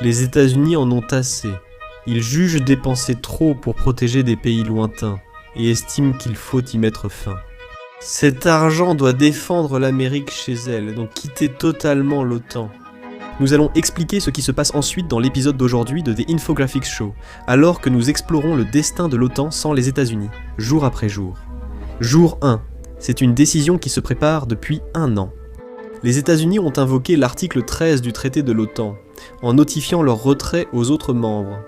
Les États-Unis en ont assez. Ils jugent dépenser trop pour protéger des pays lointains et estiment qu'il faut y mettre fin. Cet argent doit défendre l'Amérique chez elle, donc quitter totalement l'OTAN. Nous allons expliquer ce qui se passe ensuite dans l'épisode d'aujourd'hui de The Infographics Show, alors que nous explorons le destin de l'OTAN sans les États-Unis, jour après jour. Jour 1. C'est une décision qui se prépare depuis 1 an. Les États-Unis ont invoqué l'article 13 du traité de l'OTAN, en notifiant leur retrait aux autres membres.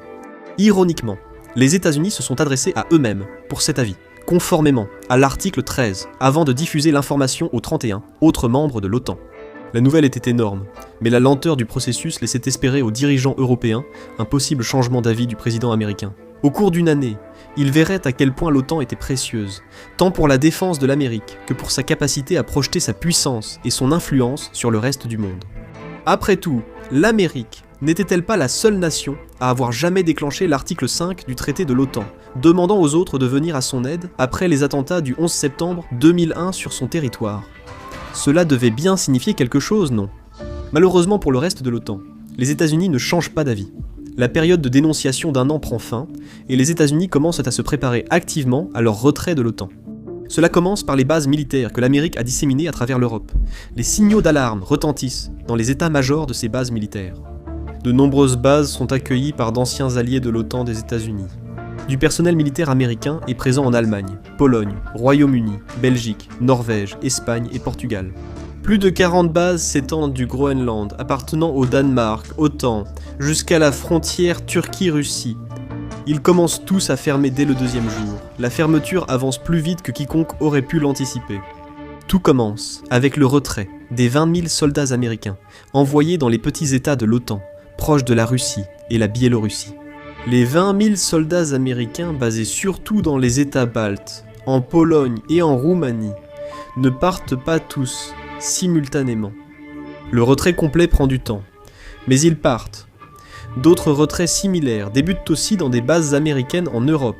Ironiquement, les États-Unis se sont adressés à eux-mêmes pour cet avis, conformément à l'article 13, avant de diffuser l'information aux 31 autres membres de l'OTAN. La nouvelle était énorme, mais la lenteur du processus laissait espérer aux dirigeants européens un possible changement d'avis du président américain. Au cours d'une année, ils verraient à quel point l'OTAN était précieuse, tant pour la défense de l'Amérique que pour sa capacité à projeter sa puissance et son influence sur le reste du monde. Après tout, l'Amérique n'était-elle pas la seule nation à avoir jamais déclenché l'article 5 du traité de l'OTAN, demandant aux autres de venir à son aide après les attentats du 11 septembre 2001 sur son territoire? Cela devait bien signifier quelque chose, non? Malheureusement pour le reste de l'OTAN, les États-Unis ne changent pas d'avis. La période de dénonciation d'1 an prend fin, et les États-Unis commencent à se préparer activement à leur retrait de l'OTAN. Cela commence par les bases militaires que l'Amérique a disséminées à travers l'Europe. Les signaux d'alarme retentissent dans les états-majors de ces bases militaires. De nombreuses bases sont accueillies par d'anciens alliés de l'OTAN des États-Unis. Du personnel militaire américain est présent en Allemagne, Pologne, Royaume-Uni, Belgique, Norvège, Espagne et Portugal. Plus de 40 bases s'étendent du Groenland, appartenant au Danemark, OTAN, jusqu'à la frontière Turquie-Russie. Ils commencent tous à fermer dès le 2e jour. La fermeture avance plus vite que quiconque aurait pu l'anticiper. Tout commence avec le retrait des 20 000 soldats américains, envoyés dans les petits états de l'OTAN, proches de la Russie et la Biélorussie. Les 20 000 soldats américains basés surtout dans les États baltes, en Pologne et en Roumanie, ne partent pas tous simultanément. Le retrait complet prend du temps, mais ils partent. D'autres retraits similaires débutent aussi dans des bases américaines en Europe.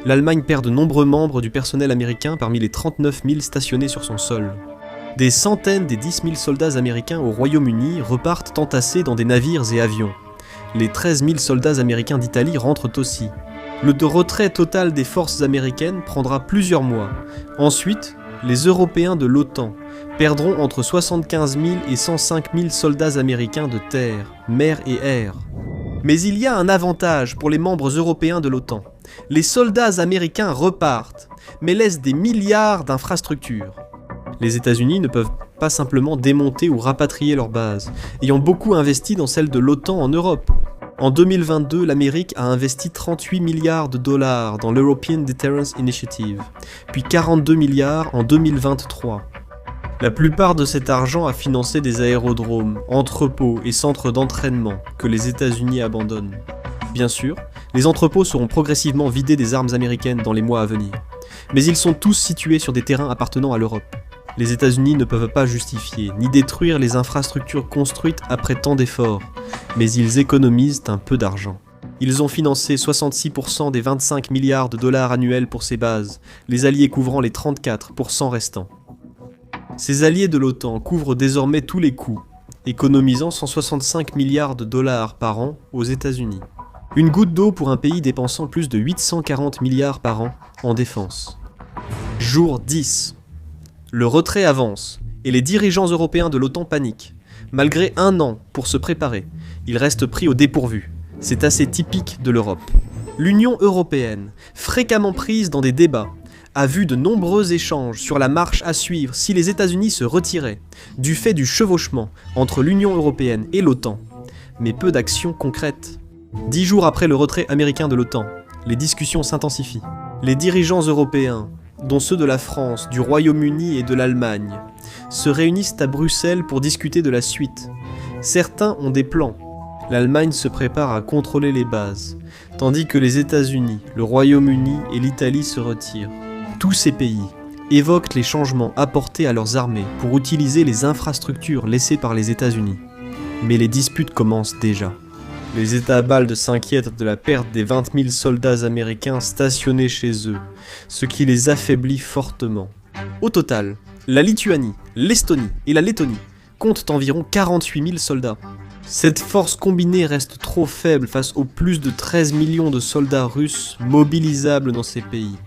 L'Allemagne perd de nombreux membres du personnel américain parmi les 39 000 stationnés sur son sol. Des centaines des 10 000 soldats américains au Royaume-Uni repartent entassés dans des navires et avions. Les 13 000 soldats américains d'Italie rentrent aussi. Le retrait total des forces américaines prendra plusieurs mois. Ensuite, les Européens de l'OTAN perdront entre 75 000 et 105 000 soldats américains de terre, mer et air. Mais il y a un avantage pour les membres européens de l'OTAN. Les soldats américains repartent, mais laissent des milliards d'infrastructures. Les États-Unis ne peuvent pas simplement démonter ou rapatrier leurs bases, ayant beaucoup investi dans celles de l'OTAN en Europe. En 2022, l'Amérique a investi 38 milliards de dollars dans l'European Deterrence Initiative, puis 42 milliards en 2023. La plupart de cet argent a financé des aérodromes, entrepôts et centres d'entraînement que les États-Unis abandonnent. Bien sûr, les entrepôts seront progressivement vidés des armes américaines dans les mois à venir, mais ils sont tous situés sur des terrains appartenant à l'Europe. Les États-Unis ne peuvent pas justifier ni détruire les infrastructures construites après tant d'efforts, mais ils économisent un peu d'argent. Ils ont financé 66% des 25 milliards de dollars annuels pour ces bases, les alliés couvrant les 34% restants. Ces alliés de l'OTAN couvrent désormais tous les coûts, économisant 165 milliards de dollars par an aux États-Unis. Une goutte d'eau pour un pays dépensant plus de 840 milliards par an en défense. Jour 10. Le retrait avance, et les dirigeants européens de l'OTAN paniquent. Malgré 1 an pour se préparer, ils restent pris au dépourvu. C'est assez typique de l'Europe. L'Union européenne, fréquemment prise dans des débats, a vu de nombreux échanges sur la marche à suivre si les États-Unis se retiraient, du fait du chevauchement entre l'Union européenne et l'OTAN, mais peu d'actions concrètes. 10 jours après le retrait américain de l'OTAN, les discussions s'intensifient. Les dirigeants européens, dont ceux de la France, du Royaume-Uni et de l'Allemagne, se réunissent à Bruxelles pour discuter de la suite. Certains ont des plans. L'Allemagne se prépare à contrôler les bases, tandis que les États-Unis, le Royaume-Uni et l'Italie se retirent. Tous ces pays évoquent les changements apportés à leurs armées pour utiliser les infrastructures laissées par les États-Unis. Mais les disputes commencent déjà. Les États baltes s'inquiètent de la perte des 20 000 soldats américains stationnés chez eux, ce qui les affaiblit fortement. Au total, la Lituanie, l'Estonie et la Lettonie comptent environ 48 000 soldats. Cette force combinée reste trop faible face aux plus de 13 millions de soldats russes mobilisables dans ces pays.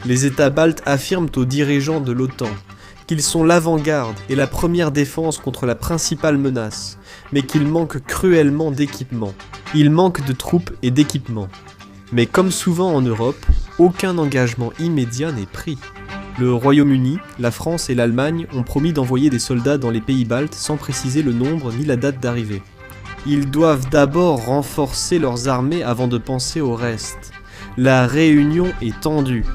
Les États baltes affirment aux dirigeants de l'OTAN qu'ils sont l'avant-garde et la première défense contre la principale menace, mais qu'ils manquent cruellement d'équipement. Ils manquent de troupes et d'équipements. Mais comme souvent en Europe, aucun engagement immédiat n'est pris. Le Royaume-Uni, la France et l'Allemagne ont promis d'envoyer des soldats dans les pays baltes sans préciser le nombre ni la date d'arrivée. Ils doivent d'abord renforcer leurs armées avant de penser au reste. La réunion est tendue.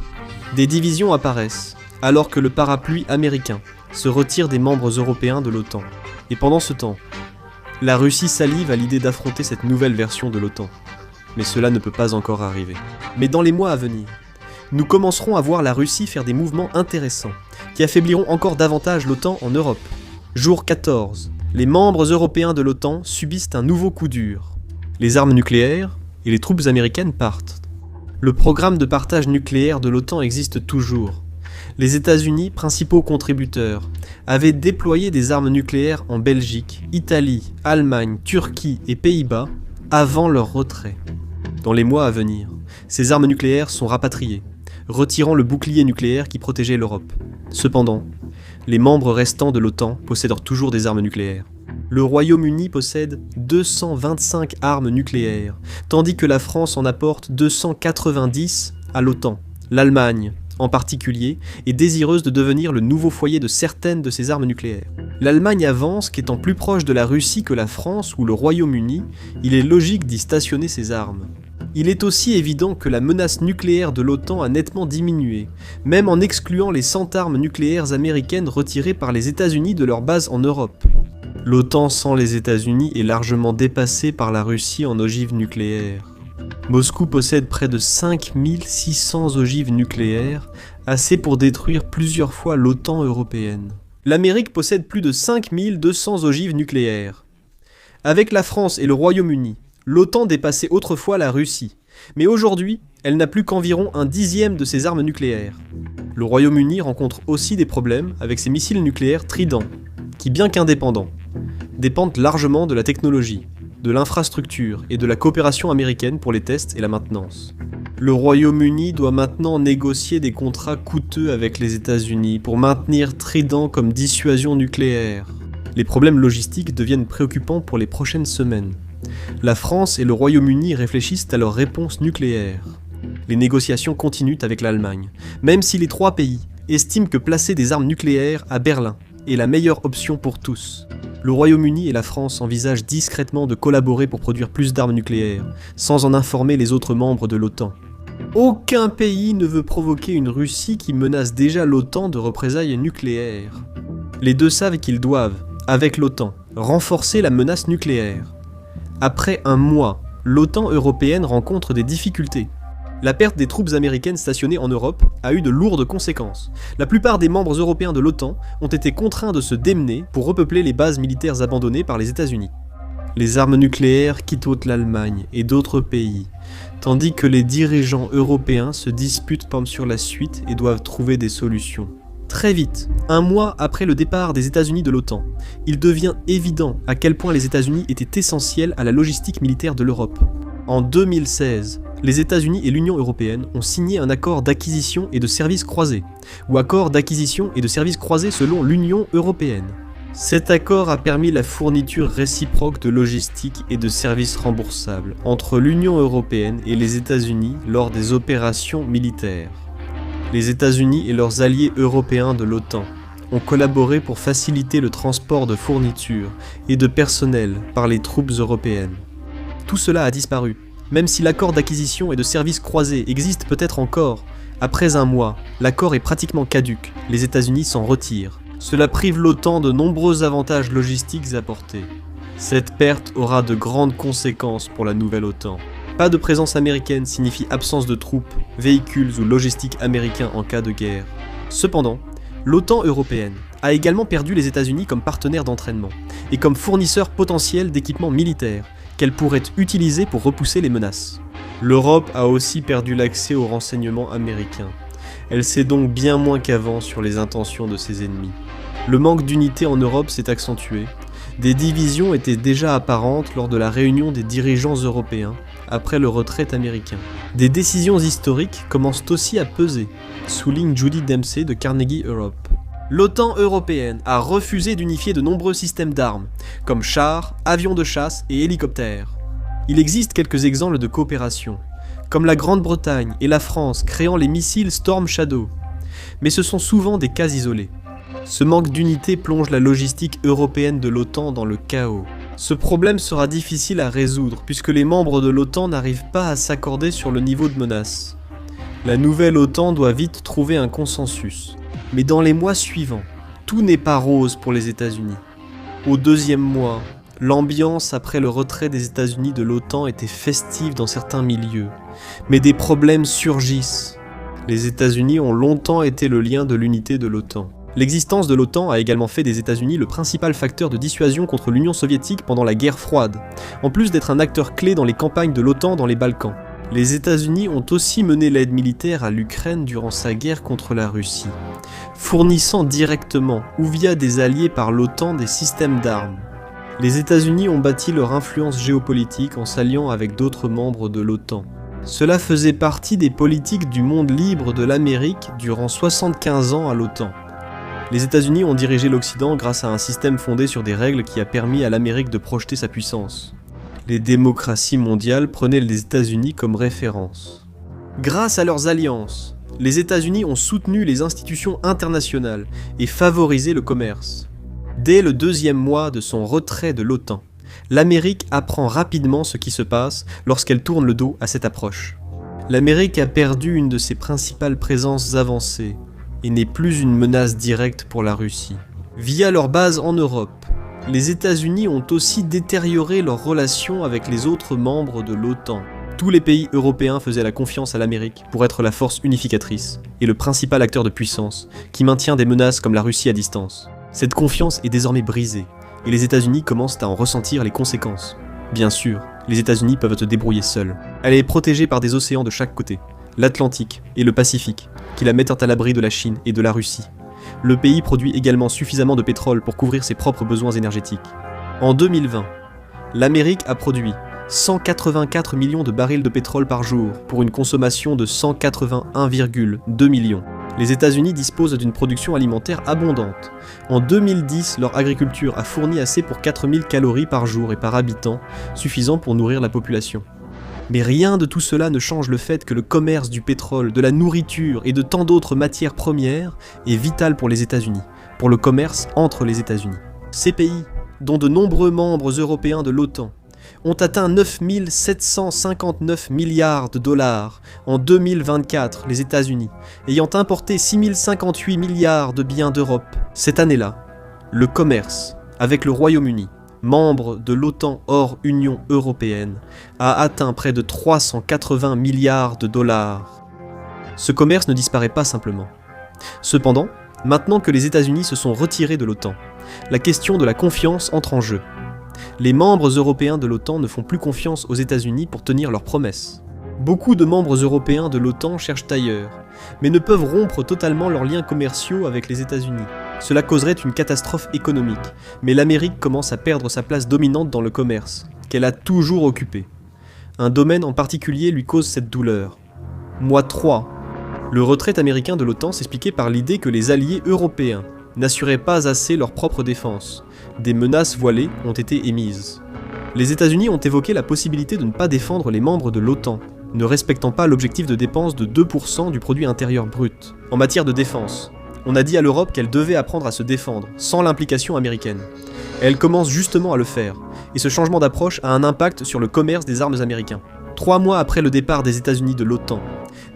Des divisions apparaissent, alors que le parapluie américain se retire des membres européens de l'OTAN. Et pendant ce temps, la Russie salive à l'idée d'affronter cette nouvelle version de l'OTAN. Mais cela ne peut pas encore arriver. Mais dans les mois à venir, nous commencerons à voir la Russie faire des mouvements intéressants, qui affaibliront encore davantage l'OTAN en Europe. Jour 14. Les membres européens de l'OTAN subissent un nouveau coup dur. Les armes nucléaires et les troupes américaines partent. Le programme de partage nucléaire de l'OTAN existe toujours. Les États-Unis, principaux contributeurs, avaient déployé des armes nucléaires en Belgique, Italie, Allemagne, Turquie et Pays-Bas avant leur retrait. Dans les mois à venir, ces armes nucléaires sont rapatriées, retirant le bouclier nucléaire qui protégeait l'Europe. Cependant, les membres restants de l'OTAN possèdent toujours des armes nucléaires. Le Royaume-Uni possède 225 armes nucléaires, tandis que la France en apporte 290 à l'OTAN. L'Allemagne, en particulier, est désireuse de devenir le nouveau foyer de certaines de ces armes nucléaires. L'Allemagne avance qu'étant plus proche de la Russie que la France ou le Royaume-Uni, il est logique d'y stationner ses armes. Il est aussi évident que la menace nucléaire de l'OTAN a nettement diminué, même en excluant les 100 armes nucléaires américaines retirées par les États-Unis de leur base en Europe. L'OTAN sans les États-Unis est largement dépassée par la Russie en ogives nucléaires. Moscou possède près de 5600 ogives nucléaires, assez pour détruire plusieurs fois l'OTAN européenne. L'Amérique possède plus de 5200 ogives nucléaires. Avec la France et le Royaume-Uni, l'OTAN dépassait autrefois la Russie, mais aujourd'hui, elle n'a plus qu'environ un dixième de ses armes nucléaires. Le Royaume-Uni rencontre aussi des problèmes avec ses missiles nucléaires Trident, qui bien qu'indépendants, dépendent largement de la technologie, de l'infrastructure et de la coopération américaine pour les tests et la maintenance. Le Royaume-Uni doit maintenant négocier des contrats coûteux avec les États-Unis pour maintenir Trident comme dissuasion nucléaire. Les problèmes logistiques deviennent préoccupants pour les prochaines semaines. La France et le Royaume-Uni réfléchissent à leur réponse nucléaire. Les négociations continuent avec l'Allemagne, même si les trois pays estiment que placer des armes nucléaires à Berlin est la meilleure option pour tous. Le Royaume-Uni et la France envisagent discrètement de collaborer pour produire plus d'armes nucléaires, sans en informer les autres membres de l'OTAN. Aucun pays ne veut provoquer une Russie qui menace déjà l'OTAN de représailles nucléaires. Les deux savent qu'ils doivent, avec l'OTAN, renforcer la menace nucléaire. Après un mois, l'OTAN européenne rencontre des difficultés. La perte des troupes américaines stationnées en Europe a eu de lourdes conséquences. La plupart des membres européens de l'OTAN ont été contraints de se démener pour repeupler les bases militaires abandonnées par les États-Unis. Les armes nucléaires quittent l'Allemagne et d'autres pays, tandis que les dirigeants européens se disputent sur la suite et doivent trouver des solutions. Très vite, un mois après le départ des États-Unis de l'OTAN, il devient évident à quel point les États-Unis étaient essentiels à la logistique militaire de l'Europe. En 2016, les États-Unis et l'Union européenne ont signé un accord d'acquisition et de services croisés, ou accord d'acquisition et de services croisés selon l'Union européenne. Cet accord a permis la fourniture réciproque de logistique et de services remboursables entre l'Union européenne et les États-Unis lors des opérations militaires. Les États-Unis et leurs alliés européens de l'OTAN ont collaboré pour faciliter le transport de fournitures et de personnel par les troupes européennes. Tout cela a disparu. Même si l'accord d'acquisition et de services croisés existe peut-être encore, après un mois, l'accord est pratiquement caduc, les États-Unis s'en retirent. Cela prive l'OTAN de nombreux avantages logistiques apportés. Cette perte aura de grandes conséquences pour la nouvelle OTAN. Pas de présence américaine signifie absence de troupes, véhicules ou logistique américains en cas de guerre. Cependant, l'OTAN européenne a également perdu les États-Unis comme partenaire d'entraînement et comme fournisseur potentiel d'équipements militaires qu'elle pourrait utiliser pour repousser les menaces. L'Europe a aussi perdu l'accès aux renseignements américains. Elle sait donc bien moins qu'avant sur les intentions de ses ennemis. Le manque d'unité en Europe s'est accentué. Des divisions étaient déjà apparentes lors de la réunion des dirigeants européens, après le retrait américain. Des décisions historiques commencent aussi à peser, souligne Judy Dempsey de Carnegie Europe. L'OTAN européenne a refusé d'unifier de nombreux systèmes d'armes, comme chars, avions de chasse et hélicoptères. Il existe quelques exemples de coopération, comme la Grande-Bretagne et la France créant les missiles Storm Shadow, mais ce sont souvent des cas isolés. Ce manque d'unité plonge la logistique européenne de l'OTAN dans le chaos. Ce problème sera difficile à résoudre puisque les membres de l'OTAN n'arrivent pas à s'accorder sur le niveau de menace. La nouvelle OTAN doit vite trouver un consensus. Mais dans les mois suivants, tout n'est pas rose pour les États-Unis. Au deuxième mois, l'ambiance après le retrait des États-Unis de l'OTAN était festive dans certains milieux, mais des problèmes surgissent. Les États-Unis ont longtemps été le lien de l'unité de l'OTAN. L'existence de l'OTAN a également fait des États-Unis le principal facteur de dissuasion contre l'Union soviétique pendant la guerre froide, en plus d'être un acteur clé dans les campagnes de l'OTAN dans les Balkans. Les États-Unis ont aussi mené l'aide militaire à l'Ukraine durant sa guerre contre la Russie, fournissant directement ou via des alliés par l'OTAN des systèmes d'armes. Les États-Unis ont bâti leur influence géopolitique en s'alliant avec d'autres membres de l'OTAN. Cela faisait partie des politiques du monde libre de l'Amérique durant 75 ans à l'OTAN. Les États-Unis ont dirigé l'Occident grâce à un système fondé sur des règles qui a permis à l'Amérique de projeter sa puissance. Les démocraties mondiales prenaient les États-Unis comme référence. Grâce à leurs alliances, les États-Unis ont soutenu les institutions internationales et favorisé le commerce. Dès le deuxième mois de son retrait de l'OTAN, l'Amérique apprend rapidement ce qui se passe lorsqu'elle tourne le dos à cette approche. L'Amérique a perdu une de ses principales présences avancées et n'est plus une menace directe pour la Russie. Via leur base en Europe, les États-Unis ont aussi détérioré leurs relations avec les autres membres de l'OTAN. Tous les pays européens faisaient la confiance à l'Amérique pour être la force unificatrice et le principal acteur de puissance qui maintient des menaces comme la Russie à distance. Cette confiance est désormais brisée et les États-Unis commencent à en ressentir les conséquences. Bien sûr, les États-Unis peuvent se débrouiller seuls. Elle est protégée par des océans de chaque côté, l'Atlantique et le Pacifique, qui la mettent à l'abri de la Chine et de la Russie. Le pays produit également suffisamment de pétrole pour couvrir ses propres besoins énergétiques. En 2020, l'Amérique a produit 184 millions de barils de pétrole par jour pour une consommation de 181,2 millions. Les États-Unis disposent d'une production alimentaire abondante. En 2010, leur agriculture a fourni assez pour 4000 calories par jour et par habitant, suffisant pour nourrir la population. Mais rien de tout cela ne change le fait que le commerce du pétrole, de la nourriture et de tant d'autres matières premières est vital pour les États-Unis, pour le commerce entre les États-Unis. Ces pays, dont de nombreux membres européens de l'OTAN, ont atteint 9 759 milliards de dollars en 2024, les États-Unis, ayant importé 6 058 milliards de biens d'Europe. Cette année-là, le commerce avec le Royaume-Uni, membre de l'OTAN hors Union européenne, a atteint près de 380 milliards de dollars. Ce commerce ne disparaît pas simplement. Cependant, maintenant que les États-Unis se sont retirés de l'OTAN, la question de la confiance entre en jeu. Les membres européens de l'OTAN ne font plus confiance aux États-Unis pour tenir leurs promesses. Beaucoup de membres européens de l'OTAN cherchent ailleurs, mais ne peuvent rompre totalement leurs liens commerciaux avec les États-Unis. Cela causerait une catastrophe économique, mais l'Amérique commence à perdre sa place dominante dans le commerce, qu'elle a toujours occupé. Un domaine en particulier lui cause cette douleur. Mois 3. Le retrait américain de l'OTAN s'expliquait par l'idée que les alliés européens n'assuraient pas assez leur propre défense. Des menaces voilées ont été émises. Les États-Unis ont évoqué la possibilité de ne pas défendre les membres de l'OTAN, ne respectant pas l'objectif de dépense de 2% du produit intérieur brut. En matière de défense, on a dit à l'Europe qu'elle devait apprendre à se défendre, sans l'implication américaine. Elle commence justement à le faire, et ce changement d'approche a un impact sur le commerce des armes américains. 3 mois après le départ des États-Unis de l'OTAN,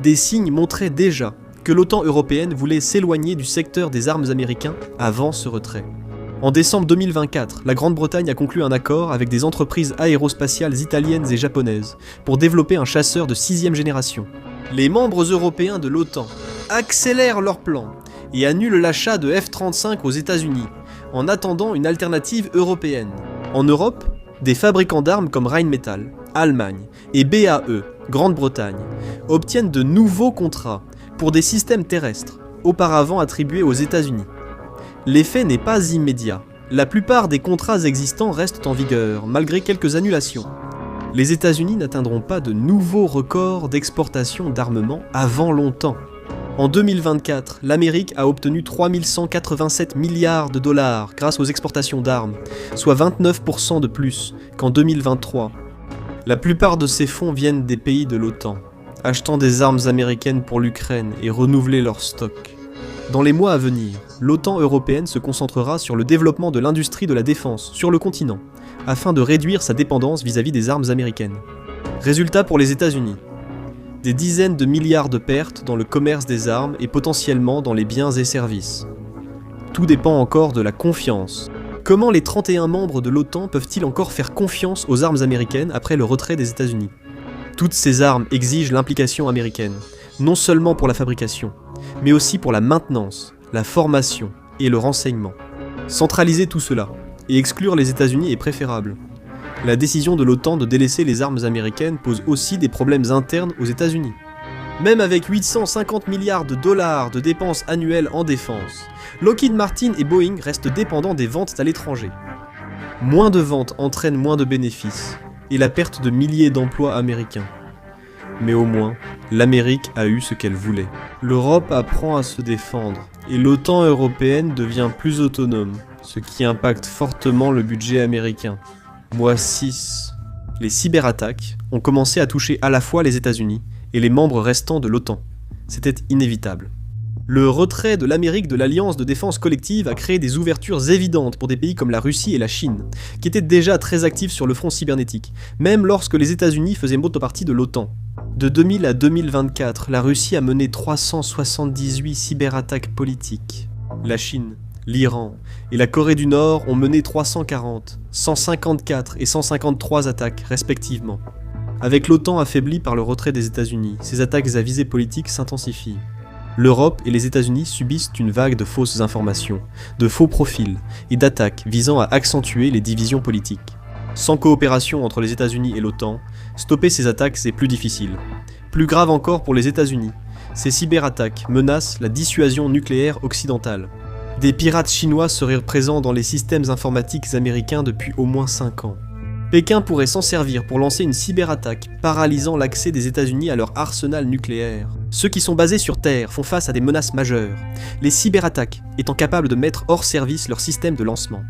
des signes montraient déjà que l'OTAN européenne voulait s'éloigner du secteur des armes américains avant ce retrait. En décembre 2024, la Grande-Bretagne a conclu un accord avec des entreprises aérospatiales italiennes et japonaises pour développer un chasseur de 6e génération. Les membres européens de l'OTAN accélèrent leurs plans et annulent l'achat de F-35 aux États-Unis, en attendant une alternative européenne. En Europe, des fabricants d'armes comme Rheinmetall, Allemagne, et BAE, Grande-Bretagne, obtiennent de nouveaux contrats pour des systèmes terrestres, auparavant attribués aux États-Unis. L'effet n'est pas immédiat, la plupart des contrats existants restent en vigueur, malgré quelques annulations. Les États-Unis n'atteindront pas de nouveaux records d'exportation d'armement avant longtemps. En 2024, l'Amérique a obtenu 3187 milliards de dollars grâce aux exportations d'armes, soit 29% de plus qu'en 2023. La plupart de ces fonds viennent des pays de l'OTAN, achetant des armes américaines pour l'Ukraine et renouveler leurs stocks. Dans les mois à venir, l'OTAN européenne se concentrera sur le développement de l'industrie de la défense sur le continent, afin de réduire sa dépendance vis-à-vis des armes américaines. Résultat pour les États-Unis. Des dizaines de milliards de pertes dans le commerce des armes et potentiellement dans les biens et services. Tout dépend encore de la confiance. Comment les 31 membres de l'OTAN peuvent-ils encore faire confiance aux armes américaines après le retrait des États-Unis ? Toutes ces armes exigent l'implication américaine, non seulement pour la fabrication, mais aussi pour la maintenance, la formation et le renseignement. Centraliser tout cela et exclure les États-Unis est préférable. La décision de l'OTAN de délaisser les armes américaines pose aussi des problèmes internes aux États-Unis. Même avec 850 milliards de dollars de dépenses annuelles en défense, Lockheed Martin et Boeing restent dépendants des ventes à l'étranger. Moins de ventes entraînent moins de bénéfices et la perte de milliers d'emplois américains. Mais au moins, l'Amérique a eu ce qu'elle voulait. L'Europe apprend à se défendre et l'OTAN européenne devient plus autonome, ce qui impacte fortement le budget américain. Mois 6. Les cyberattaques ont commencé à toucher à la fois les États-Unis et les membres restants de l'OTAN. C'était inévitable. Le retrait de l'Amérique de l'Alliance de défense collective a créé des ouvertures évidentes pour des pays comme la Russie et la Chine, qui étaient déjà très actifs sur le front cybernétique, même lorsque les États-Unis faisaient partie de l'OTAN. De 2000 à 2024, la Russie a mené 378 cyberattaques politiques. La Chine, l'Iran et la Corée du Nord ont mené 340, 154 et 153 attaques respectivement. Avec l'OTAN affaiblie par le retrait des États-Unis, ces attaques à visée politique s'intensifient. L'Europe et les États-Unis subissent une vague de fausses informations, de faux profils et d'attaques visant à accentuer les divisions politiques. Sans coopération entre les États-Unis et l'OTAN, stopper ces attaques est plus difficile. Plus grave encore pour les États-Unis, ces cyberattaques menacent la dissuasion nucléaire occidentale. Des pirates chinois seraient présents dans les systèmes informatiques américains depuis au moins 5 ans. Pékin pourrait s'en servir pour lancer une cyberattaque paralysant l'accès des États-Unis à leur arsenal nucléaire. Ceux qui sont basés sur Terre font face à des menaces majeures, les cyberattaques étant capables de mettre hors service leur système de lancement.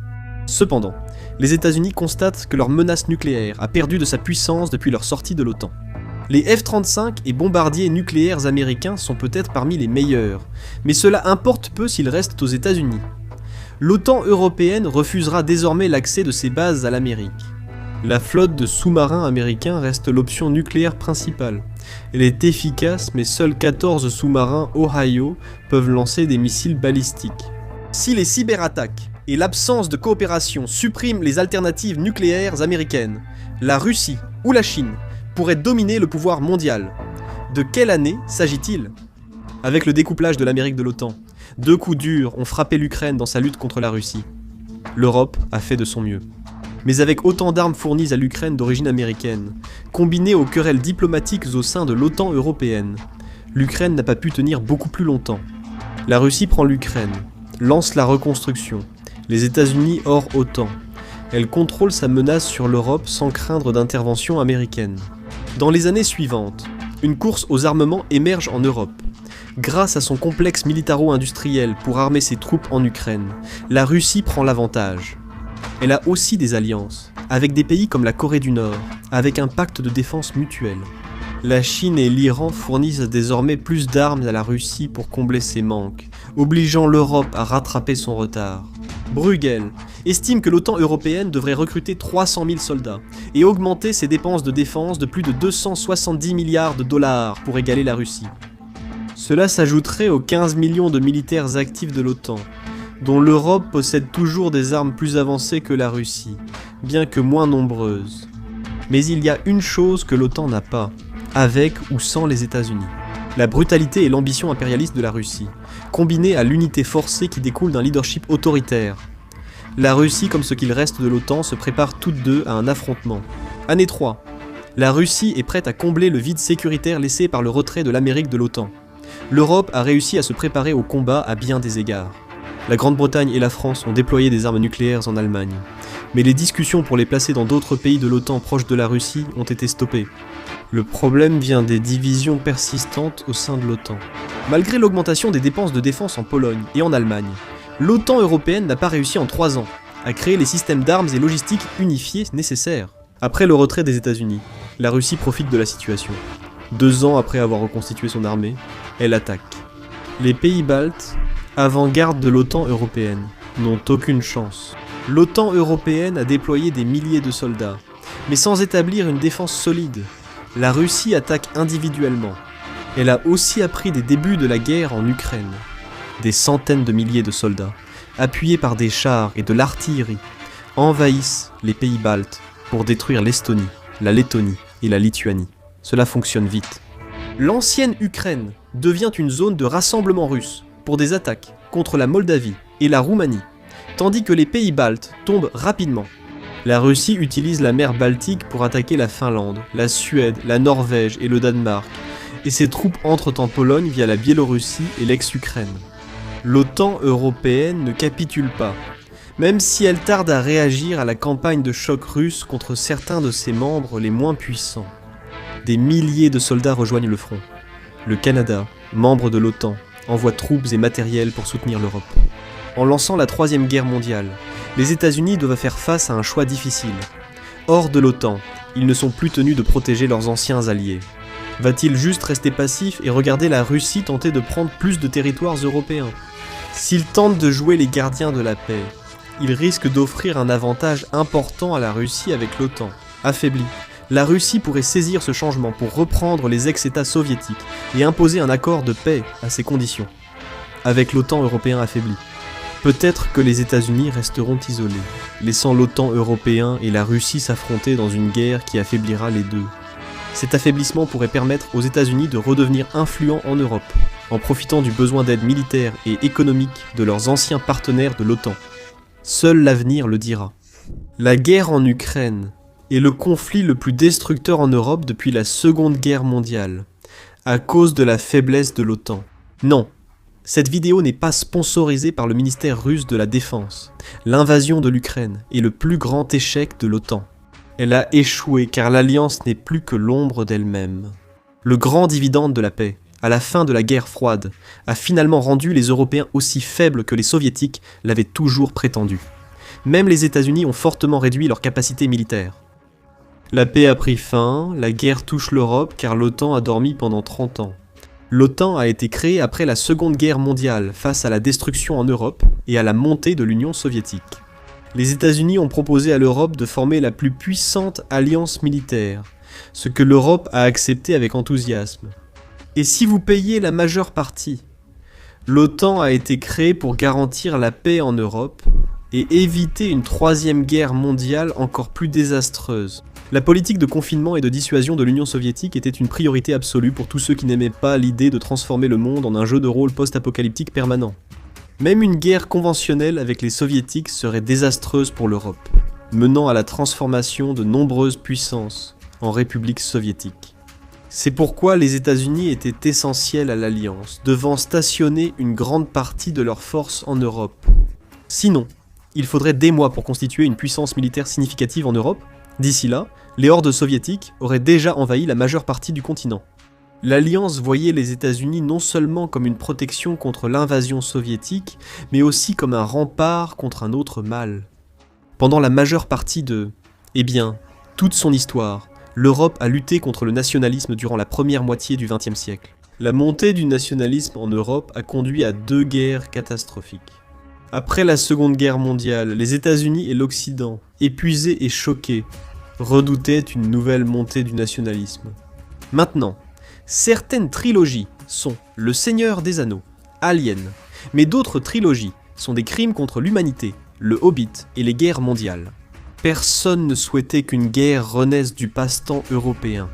Cependant, les États-Unis constatent que leur menace nucléaire a perdu de sa puissance depuis leur sortie de l'OTAN. Les F-35 et bombardiers nucléaires américains sont peut-être parmi les meilleurs, mais cela importe peu s'ils restent aux États-Unis. L'OTAN européenne refusera désormais l'accès de ses bases à l'Amérique. La flotte de sous-marins américains reste l'option nucléaire principale. Elle est efficace, mais seuls 14 sous-marins Ohio peuvent lancer des missiles balistiques. Si les cyberattaques et l'absence de coopération suppriment les alternatives nucléaires américaines, la Russie ou la Chine pourraient dominer le pouvoir mondial. De quelle année s'agit-il ? Avec le découplage de l'Amérique de l'OTAN, 2 coups durs ont frappé l'Ukraine dans sa lutte contre la Russie. L'Europe a fait de son mieux. Mais avec autant d'armes fournies à l'Ukraine d'origine américaine, combinées aux querelles diplomatiques au sein de l'OTAN européenne, l'Ukraine n'a pas pu tenir beaucoup plus longtemps. La Russie prend l'Ukraine, lance la reconstruction, les États-Unis hors OTAN. Elle contrôle sa menace sur l'Europe sans craindre d'intervention américaine. Dans les années suivantes, une course aux armements émerge en Europe. Grâce à son complexe militaro-industriel pour armer ses troupes en Ukraine, la Russie prend l'avantage. Elle a aussi des alliances, avec des pays comme la Corée du Nord, avec un pacte de défense mutuelle. La Chine et l'Iran fournissent désormais plus d'armes à la Russie pour combler ses manques, obligeant l'Europe à rattraper son retard. Bruegel estime que l'OTAN européenne devrait recruter 300 000 soldats et augmenter ses dépenses de défense de plus de 270 milliards de dollars pour égaler la Russie. Cela s'ajouterait aux 15 millions de militaires actifs de l'OTAN, dont l'Europe possède toujours des armes plus avancées que la Russie, bien que moins nombreuses. Mais il y a une chose que l'OTAN n'a pas, avec ou sans les États-Unis. La brutalité et l'ambition impérialiste de la Russie, combinées à l'unité forcée qui découle d'un leadership autoritaire. La Russie, comme ce qu'il reste de l'OTAN, se préparent toutes deux à un affrontement. Année 3. La Russie est prête à combler le vide sécuritaire laissé par le retrait de l'Amérique de l'OTAN. L'Europe a réussi à se préparer au combat à bien des égards. La Grande-Bretagne et la France ont déployé des armes nucléaires en Allemagne. Mais les discussions pour les placer dans d'autres pays de l'OTAN proches de la Russie ont été stoppées. Le problème vient des divisions persistantes au sein de l'OTAN. Malgré l'augmentation des dépenses de défense en Pologne et en Allemagne, l'OTAN européenne n'a pas réussi en 3 ans à créer les systèmes d'armes et logistiques unifiés nécessaires. Après le retrait des États-Unis, la Russie profite de la situation. 2 ans après avoir reconstitué son armée, elle attaque. Les pays baltes, avant-garde de l'OTAN européenne, n'ont aucune chance. L'OTAN européenne a déployé des milliers de soldats, mais sans établir une défense solide. La Russie attaque individuellement. Elle a aussi appris des débuts de la guerre en Ukraine. Des centaines de milliers de soldats, appuyés par des chars et de l'artillerie, envahissent les pays baltes pour détruire l'Estonie, la Lettonie et la Lituanie. Cela fonctionne vite. L'ancienne Ukraine devient une zone de rassemblement russe pour des attaques contre la Moldavie et la Roumanie, tandis que les pays baltes tombent rapidement. La Russie utilise la mer Baltique pour attaquer la Finlande, la Suède, la Norvège et le Danemark, et ses troupes entrent en Pologne via la Biélorussie et l'ex-Ukraine. L'OTAN européenne ne capitule pas, même si elle tarde à réagir à la campagne de choc russe contre certains de ses membres les moins puissants. Des milliers de soldats rejoignent le front. Le Canada, membre de l'OTAN, envoie troupes et matériel pour soutenir l'Europe. En lançant la Troisième Guerre mondiale, les États-Unis doivent faire face à un choix difficile. Hors de l'OTAN, ils ne sont plus tenus de protéger leurs anciens alliés. Va-t-il juste rester passif et regarder la Russie tenter de prendre plus de territoires européens ? S'il tente de jouer les gardiens de la paix, il risque d'offrir un avantage important à la Russie avec l'OTAN. Affaiblie, la Russie pourrait saisir ce changement pour reprendre les ex-États soviétiques et imposer un accord de paix à ses conditions. Avec l'OTAN européen affaibli, peut-être que les États-Unis resteront isolés, laissant l'OTAN européen et la Russie s'affronter dans une guerre qui affaiblira les deux. Cet affaiblissement pourrait permettre aux États-Unis de redevenir influents en Europe, en profitant du besoin d'aide militaire et économique de leurs anciens partenaires de l'OTAN. Seul l'avenir le dira. La guerre en Ukraine est le conflit le plus destructeur en Europe depuis la Seconde Guerre mondiale, à cause de la faiblesse de l'OTAN. Non, cette vidéo n'est pas sponsorisée par le ministère russe de la Défense. L'invasion de l'Ukraine est le plus grand échec de l'OTAN. Elle a échoué car l'Alliance n'est plus que l'ombre d'elle-même. Le grand dividende de la paix, à la fin de la guerre froide, a finalement rendu les Européens aussi faibles que les Soviétiques l'avaient toujours prétendu. Même les États-Unis ont fortement réduit leur capacité militaire. La paix a pris fin, la guerre touche l'Europe car l'OTAN a dormi pendant 30 ans. L'OTAN a été créée après la Seconde Guerre mondiale face à la destruction en Europe et à la montée de l'Union soviétique. Les États-Unis ont proposé à l'Europe de former la plus puissante alliance militaire, ce que l'Europe a accepté avec enthousiasme. Et si vous payez la majeure partie, l'OTAN a été créée pour garantir la paix en Europe et éviter une troisième guerre mondiale encore plus désastreuse. La politique de confinement et de dissuasion de l'Union soviétique était une priorité absolue pour tous ceux qui n'aimaient pas l'idée de transformer le monde en un jeu de rôle post-apocalyptique permanent. Même une guerre conventionnelle avec les soviétiques serait désastreuse pour l'Europe, menant à la transformation de nombreuses puissances en républiques soviétiques. C'est pourquoi les États-Unis étaient essentiels à l'Alliance, devant stationner une grande partie de leurs forces en Europe. Sinon, il faudrait des mois pour constituer une puissance militaire significative en Europe. D'ici là, les hordes soviétiques auraient déjà envahi la majeure partie du continent. L'Alliance voyait les États-Unis non seulement comme une protection contre l'invasion soviétique, mais aussi comme un rempart contre un autre mal. Pendant la majeure partie toute son histoire, l'Europe a lutté contre le nationalisme durant la première moitié du XXe siècle. La montée du nationalisme en Europe a conduit à 2 guerres catastrophiques. Après la Seconde Guerre mondiale, les États-Unis et l'Occident, épuisés et choqués, redoutaient une nouvelle montée du nationalisme. Maintenant, certaines trilogies sont Le Seigneur des Anneaux, Alien, mais d'autres trilogies sont des crimes contre l'humanité, Le Hobbit et les guerres mondiales. Personne ne souhaitait qu'une guerre renaisse du passe-temps européen.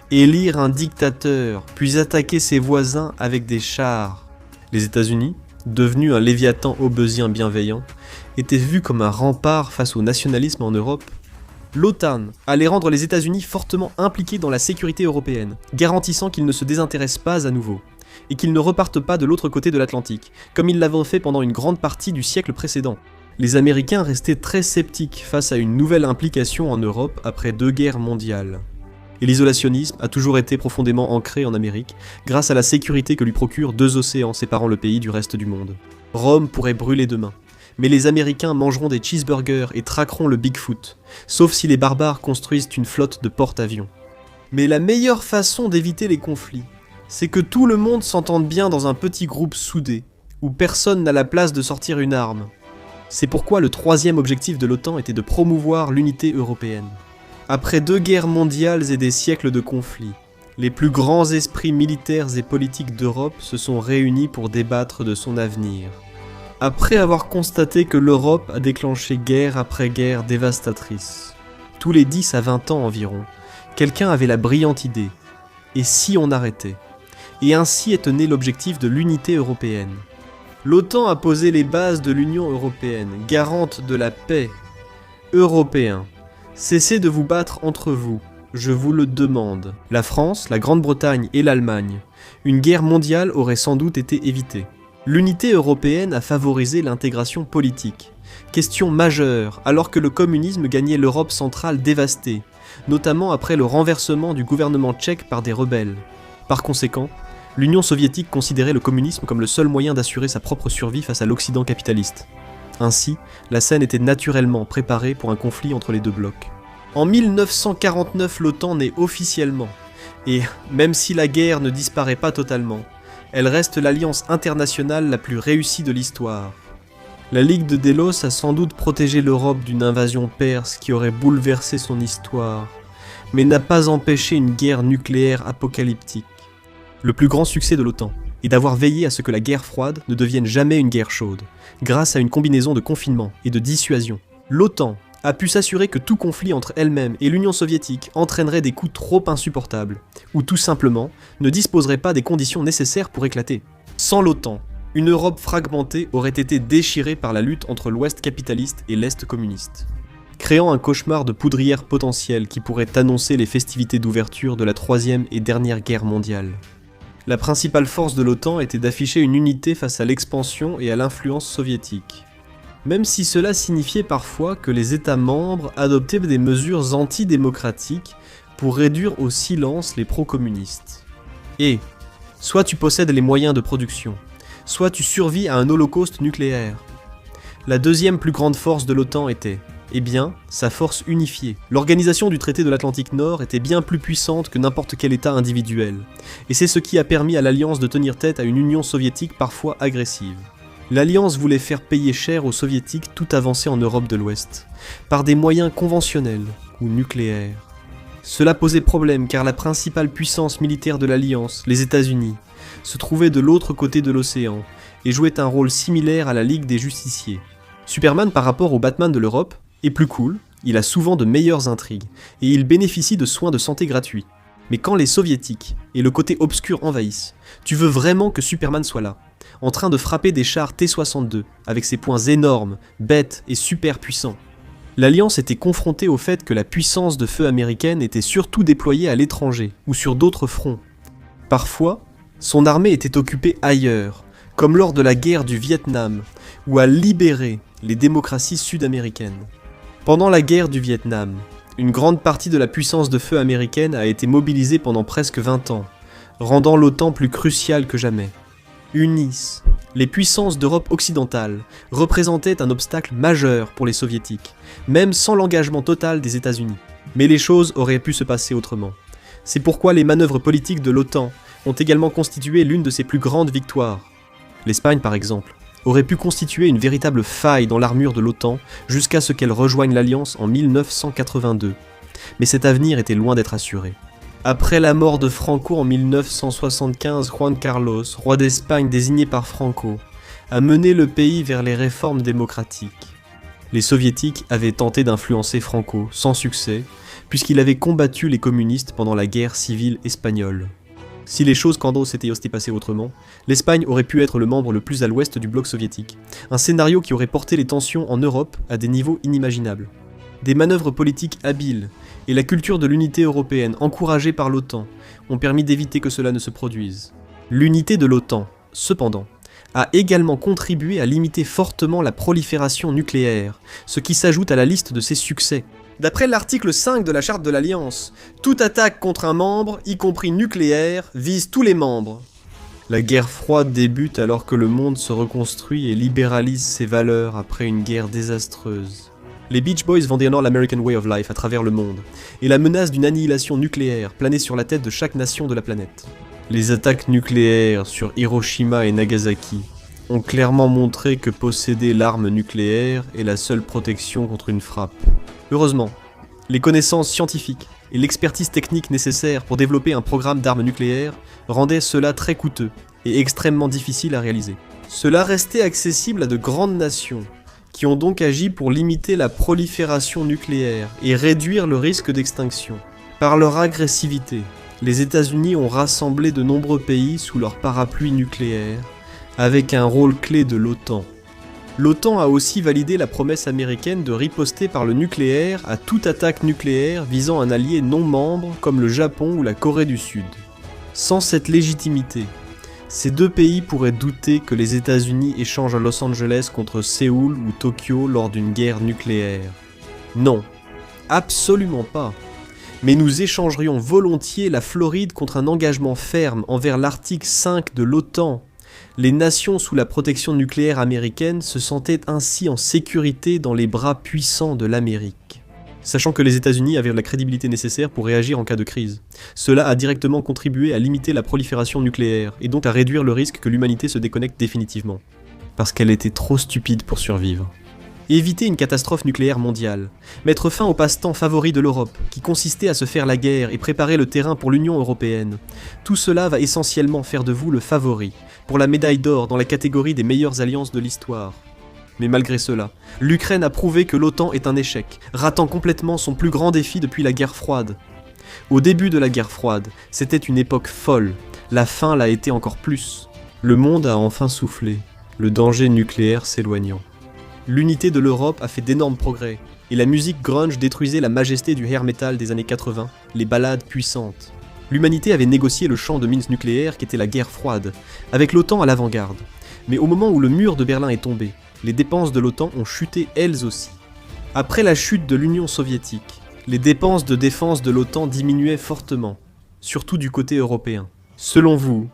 Élire un dictateur, puis attaquer ses voisins avec des chars. Les États-Unis, devenus un léviathan hobbesien bienveillant, étaient vus comme un rempart face au nationalisme en Europe. L'OTAN allait rendre les États-Unis fortement impliqués dans la sécurité européenne, garantissant qu'ils ne se désintéressent pas à nouveau. et qu'ils ne repartent pas de l'autre côté de l'Atlantique, comme ils l'avaient fait pendant une grande partie du siècle précédent. Les Américains restaient très sceptiques face à une nouvelle implication en Europe après 2 guerres mondiales. Et l'isolationnisme a toujours été profondément ancré en Amérique, grâce à la sécurité que lui procurent 2 océans séparant le pays du reste du monde. Rome pourrait brûler demain, mais les Américains mangeront des cheeseburgers et traqueront le Bigfoot, sauf si les barbares construisent une flotte de porte-avions. Mais la meilleure façon d'éviter les conflits, c'est que tout le monde s'entende bien dans un petit groupe soudé, où personne n'a la place de sortir une arme. C'est pourquoi le 3e objectif de l'OTAN était de promouvoir l'unité européenne. Après 2 guerres mondiales et des siècles de conflits, les plus grands esprits militaires et politiques d'Europe se sont réunis pour débattre de son avenir. Après avoir constaté que l'Europe a déclenché guerre après guerre dévastatrice, tous les 10 à 20 ans environ, quelqu'un avait la brillante idée « Et si on arrêtait ?» Et ainsi est né l'objectif de l'unité européenne. L'OTAN a posé les bases de l'Union européenne, garante de la paix. Européens, cessez de vous battre entre vous, je vous le demande. La France, la Grande-Bretagne et l'Allemagne. Une guerre mondiale aurait sans doute été évitée. L'unité européenne a favorisé l'intégration politique. Question majeure, alors que le communisme gagnait l'Europe centrale dévastée, notamment après le renversement du gouvernement tchèque par des rebelles. Par conséquent, l'Union soviétique considérait le communisme comme le seul moyen d'assurer sa propre survie face à l'Occident capitaliste. Ainsi, la scène était naturellement préparée pour un conflit entre les 2 blocs. En 1949, l'OTAN naît officiellement, et même si la guerre ne disparaît pas totalement, elle reste l'alliance internationale la plus réussie de l'histoire. La Ligue de Délos a sans doute protégé l'Europe d'une invasion perse qui aurait bouleversé son histoire, mais n'a pas empêché une guerre nucléaire apocalyptique. Le plus grand succès de l'OTAN est d'avoir veillé à ce que la guerre froide ne devienne jamais une guerre chaude, grâce à une combinaison de confinement et de dissuasion. L'OTAN a pu s'assurer que tout conflit entre elle-même et l'Union soviétique entraînerait des coûts trop insupportables, ou tout simplement ne disposerait pas des conditions nécessaires pour éclater. Sans l'OTAN, une Europe fragmentée aurait été déchirée par la lutte entre l'Ouest capitaliste et l'Est communiste, créant un cauchemar de poudrière potentielle qui pourrait annoncer les festivités d'ouverture de la 3e et dernière guerre mondiale. La principale force de l'OTAN était d'afficher une unité face à l'expansion et à l'influence soviétique, même si cela signifiait parfois que les États membres adoptaient des mesures antidémocratiques pour réduire au silence les pro-communistes. Et, soit tu possèdes les moyens de production, soit tu survis à un holocauste nucléaire. La 2e plus grande force de l'OTAN était, sa force unifiée. L'organisation du traité de l'Atlantique Nord était bien plus puissante que n'importe quel État individuel, et c'est ce qui a permis à l'Alliance de tenir tête à une Union soviétique parfois agressive. L'Alliance voulait faire payer cher aux Soviétiques toute avancée en Europe de l'Ouest, par des moyens conventionnels ou nucléaires. Cela posait problème car la principale puissance militaire de l'Alliance, les États-Unis, se trouvait de l'autre côté de l'océan et jouait un rôle similaire à la Ligue des Justiciers. Superman par rapport au Batman de l'Europe est plus cool, il a souvent de meilleures intrigues, et il bénéficie de soins de santé gratuits. Mais quand les Soviétiques et le côté obscur envahissent, tu veux vraiment que Superman soit là, en train de frapper des chars T-62, avec ses poings énormes, bêtes et super puissants. L'Alliance était confrontée au fait que la puissance de feu américaine était surtout déployée à l'étranger, ou sur d'autres fronts. Parfois, son armée était occupée ailleurs, comme lors de la guerre du Vietnam, où a libéré les démocraties sud-américaines. Pendant la guerre du Vietnam, une grande partie de la puissance de feu américaine a été mobilisée pendant presque 20 ans, rendant l'OTAN plus cruciale que jamais. Unissent, les puissances d'Europe occidentale représentaient un obstacle majeur pour les soviétiques, même sans l'engagement total des États-Unis. Mais les choses auraient pu se passer autrement. C'est pourquoi les manœuvres politiques de l'OTAN ont également constitué l'une de ses plus grandes victoires. L'Espagne, par exemple, aurait pu constituer une véritable faille dans l'armure de l'OTAN jusqu'à ce qu'elle rejoigne l'Alliance en 1982. Mais cet avenir était loin d'être assuré. Après la mort de Franco en 1975, Juan Carlos, roi d'Espagne désigné par Franco, a mené le pays vers les réformes démocratiques. Les soviétiques avaient tenté d'influencer Franco, sans succès, puisqu'il avait combattu les communistes pendant la guerre civile espagnole. Si les choses s'étaient passées autrement, l'Espagne aurait pu être le membre le plus à l'ouest du bloc soviétique, un scénario qui aurait porté les tensions en Europe à des niveaux inimaginables. Des manœuvres politiques habiles et la culture de l'unité européenne encouragée par l'OTAN ont permis d'éviter que cela ne se produise. L'unité de l'OTAN, cependant, a également contribué à limiter fortement la prolifération nucléaire, ce qui s'ajoute à la liste de ses succès. D'après l'article 5 de la Charte de l'Alliance, toute attaque contre un membre, y compris nucléaire, vise tous les membres. La guerre froide débute alors que le monde se reconstruit et libéralise ses valeurs après une guerre désastreuse. Les Beach Boys vendaient alors l'American Way of Life à travers le monde, et la menace d'une annihilation nucléaire planait sur la tête de chaque nation de la planète. Les attaques nucléaires sur Hiroshima et Nagasaki ont clairement montré que posséder l'arme nucléaire est la seule protection contre une frappe. Heureusement, les connaissances scientifiques et l'expertise technique nécessaires pour développer un programme d'armes nucléaires rendaient cela très coûteux et extrêmement difficile à réaliser. Cela restait accessible à de grandes nations, qui ont donc agi pour limiter la prolifération nucléaire et réduire le risque d'extinction. Par leur agressivité, les États-Unis ont rassemblé de nombreux pays sous leur parapluie nucléaire, avec un rôle clé de l'OTAN. L'OTAN a aussi validé la promesse américaine de riposter par le nucléaire à toute attaque nucléaire visant un allié non membre comme le Japon ou la Corée du Sud. Sans cette légitimité, ces deux pays pourraient douter que les États-Unis échangent Los Angeles contre Séoul ou Tokyo lors d'une guerre nucléaire. Non, absolument pas. Mais nous échangerions volontiers la Floride contre un engagement ferme envers l'article 5 de l'OTAN. Les nations sous la protection nucléaire américaine se sentaient ainsi en sécurité dans les bras puissants de l'Amérique. Sachant que les États-Unis avaient la crédibilité nécessaire pour réagir en cas de crise. Cela a directement contribué à limiter la prolifération nucléaire, et donc à réduire le risque que l'humanité se déconnecte définitivement. Parce qu'elle était trop stupide pour survivre. Éviter une catastrophe nucléaire mondiale. Mettre fin au passe-temps favori de l'Europe, qui consistait à se faire la guerre et préparer le terrain pour l'Union européenne. Tout cela va essentiellement faire de vous le favori, pour la médaille d'or dans la catégorie des meilleures alliances de l'histoire. Mais malgré cela, l'Ukraine a prouvé que l'OTAN est un échec, ratant complètement son plus grand défi depuis la guerre froide. Au début de la guerre froide, c'était une époque folle, la fin l'a été encore plus. Le monde a enfin soufflé, le danger nucléaire s'éloignant. L'unité de l'Europe a fait d'énormes progrès, et la musique grunge détruisait la majesté du hair metal des années 80, les ballades puissantes. L'humanité avait négocié le champ de mines nucléaires qu'était la guerre froide, avec l'OTAN à l'avant-garde. Mais au moment où le mur de Berlin est tombé, les dépenses de l'OTAN ont chuté elles aussi. Après la chute de l'Union soviétique, les dépenses de défense de l'OTAN diminuaient fortement, surtout du côté européen. Selon vous,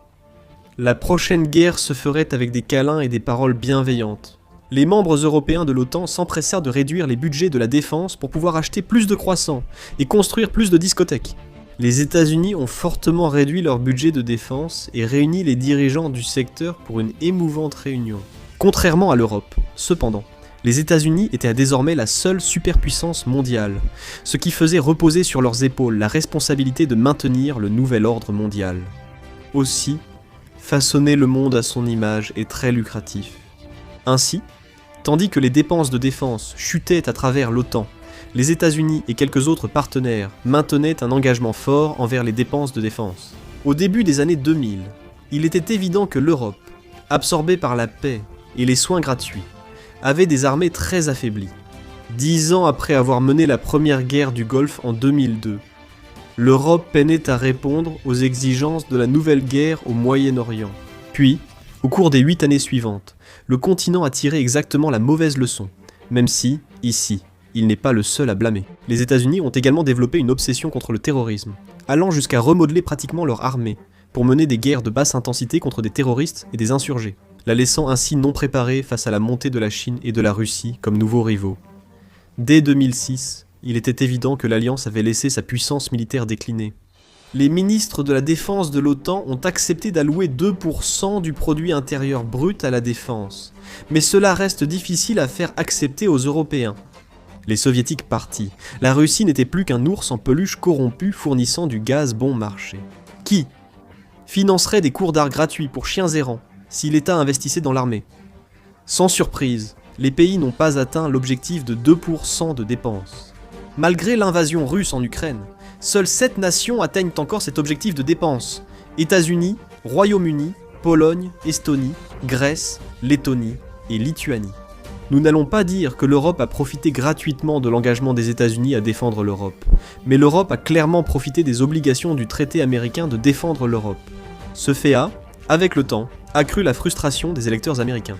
la prochaine guerre se ferait avec des câlins et des paroles bienveillantes. Les membres européens de l'OTAN s'empressèrent de réduire les budgets de la défense pour pouvoir acheter plus de croissants et construire plus de discothèques. Les États-Unis ont fortement réduit leur budget de défense et réuni les dirigeants du secteur pour une émouvante réunion. Contrairement à l'Europe, cependant, les États-Unis étaient désormais la seule superpuissance mondiale, ce qui faisait reposer sur leurs épaules la responsabilité de maintenir le nouvel ordre mondial. Aussi, façonner le monde à son image est très lucratif. Ainsi, tandis que les dépenses de défense chutaient à travers l'OTAN, les États-Unis et quelques autres partenaires maintenaient un engagement fort envers les dépenses de défense. Au début des années 2000, il était évident que l'Europe, absorbée par la paix et les soins gratuits, avait des armées très affaiblies. 10 ans après avoir mené la première guerre du Golfe en 2002, l'Europe peinait à répondre aux exigences de la nouvelle guerre au Moyen-Orient. Puis, au cours des 8 années suivantes, le continent a tiré exactement la mauvaise leçon, même si, ici, il n'est pas le seul à blâmer. Les États-Unis ont également développé une obsession contre le terrorisme, allant jusqu'à remodeler pratiquement leur armée, pour mener des guerres de basse intensité contre des terroristes et des insurgés, la laissant ainsi non préparée face à la montée de la Chine et de la Russie comme nouveaux rivaux. Dès 2006, il était évident que l'Alliance avait laissé sa puissance militaire décliner. Les ministres de la défense de l'OTAN ont accepté d'allouer 2% du produit intérieur brut à la défense, mais cela reste difficile à faire accepter aux Européens. Les soviétiques partis, la Russie n'était plus qu'un ours en peluche corrompu fournissant du gaz bon marché. Qui financerait des cours d'art gratuits pour chiens errants si l'État investissait dans l'armée? Sans surprise, les pays n'ont pas atteint l'objectif de 2% de dépenses. Malgré l'invasion russe en Ukraine, seules 7 nations atteignent encore cet objectif de dépenses. États-Unis, Royaume-Uni, Pologne, Estonie, Grèce, Lettonie et Lituanie. Nous n'allons pas dire que l'Europe a profité gratuitement de l'engagement des États-Unis à défendre l'Europe, mais l'Europe a clairement profité des obligations du traité américain de défendre l'Europe. Ce fait a, avec le temps, accrut la frustration des électeurs américains.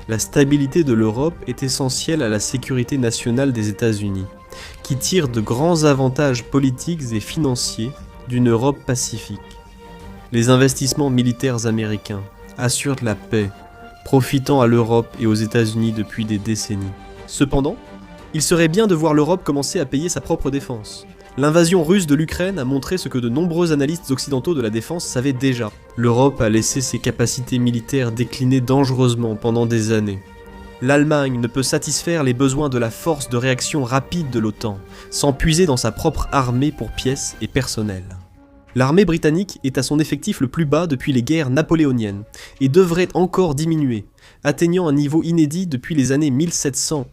La stabilité de l'Europe est essentielle à la sécurité nationale des États-Unis, qui tire de grands avantages politiques et financiers d'une Europe pacifique. Les investissements militaires américains assurent la paix, profitant à l'Europe et aux États-Unis depuis des décennies. Cependant, il serait bien de voir l'Europe commencer à payer sa propre défense. L'invasion russe de l'Ukraine a montré ce que de nombreux analystes occidentaux de la défense savaient déjà. L'Europe a laissé ses capacités militaires décliner dangereusement pendant des années. L'Allemagne ne peut satisfaire les besoins de la force de réaction rapide de l'OTAN, sans puiser dans sa propre armée pour pièces et personnel. L'armée britannique est à son effectif le plus bas depuis les guerres napoléoniennes, et devrait encore diminuer, atteignant un niveau inédit depuis les années 1700.